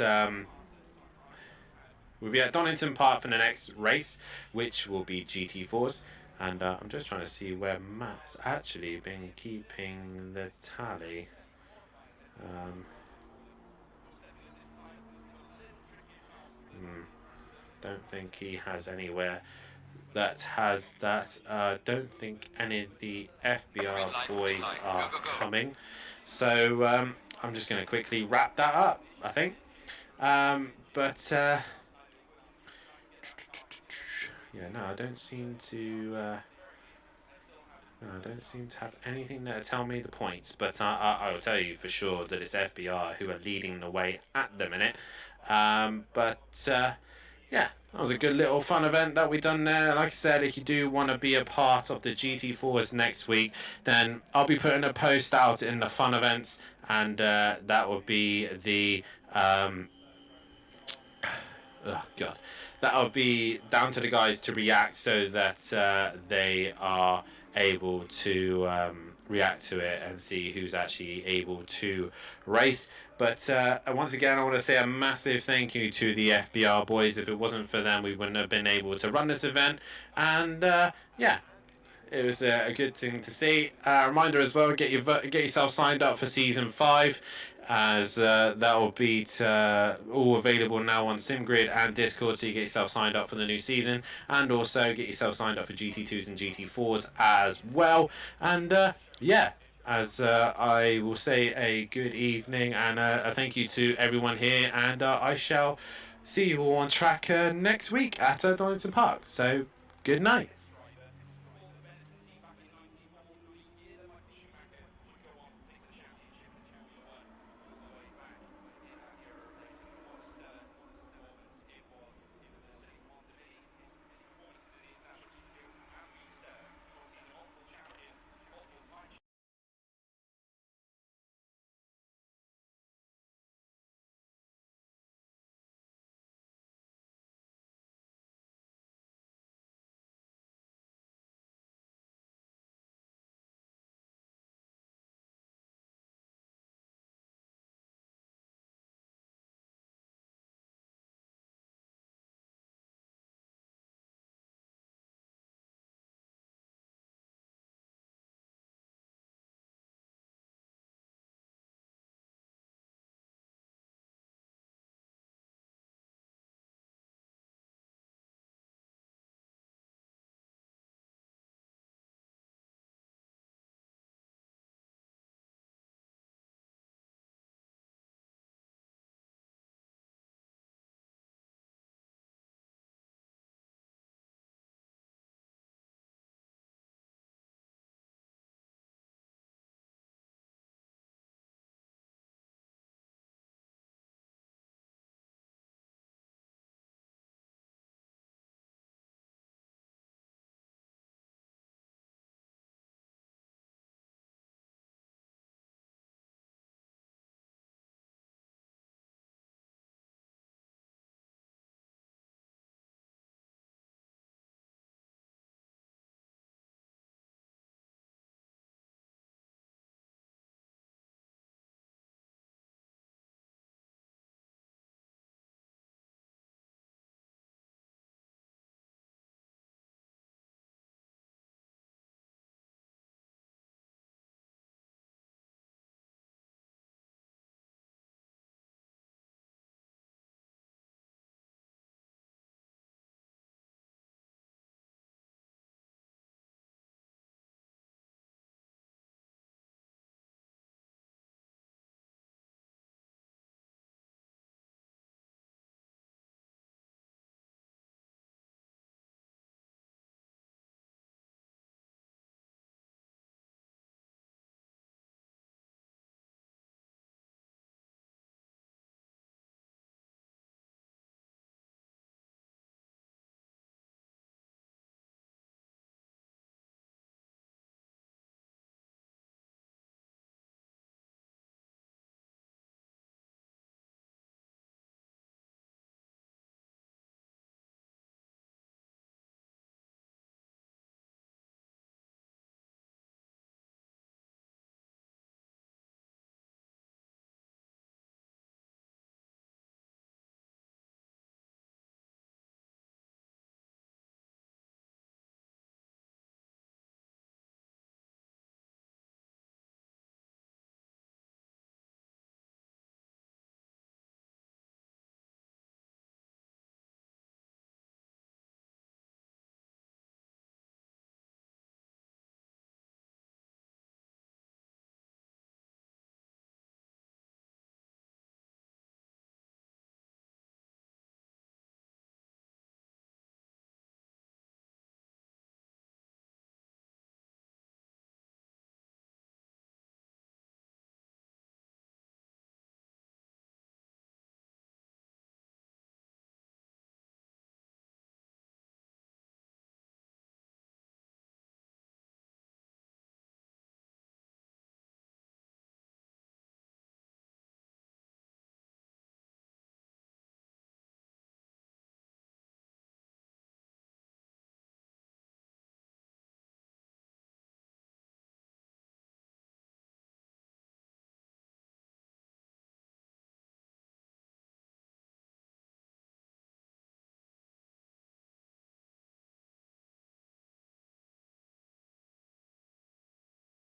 S1: Donington Park for the next race, which will be GT4s. And I'm just trying to see where Matt's actually been keeping the tally. Don't think he has anywhere that has that. Don't think any of the FBR boys are coming. So I'm just going to quickly wrap that up, I think. Yeah, no, I don't seem to. No, I don't seem to have anything there to tell me the points, but I will tell you for sure that it's FBR who are leading the way at the minute. Yeah, that was a good little fun event that we done there. Like I said, if you do want to be a part of the GT4s next week, then I'll be putting a post out in the fun events, and that will be the that'll be down to the guys to react so that they are able to react to it and see who's actually able to race. But once again, I want to say a massive thank you to the FBR boys. If it wasn't for them, we wouldn't have been able to run this event. And yeah, it was a good thing to see. Reminder as well, get yourself signed up for Season 5, as that will be all available now on SimGrid and Discord, so you get yourself signed up for the new season, and also get yourself signed up for GT2s and GT4s as well. And yeah, as I will say, a good evening and a thank you to everyone here, and I shall see you all on track next week at Donington Park. So good night.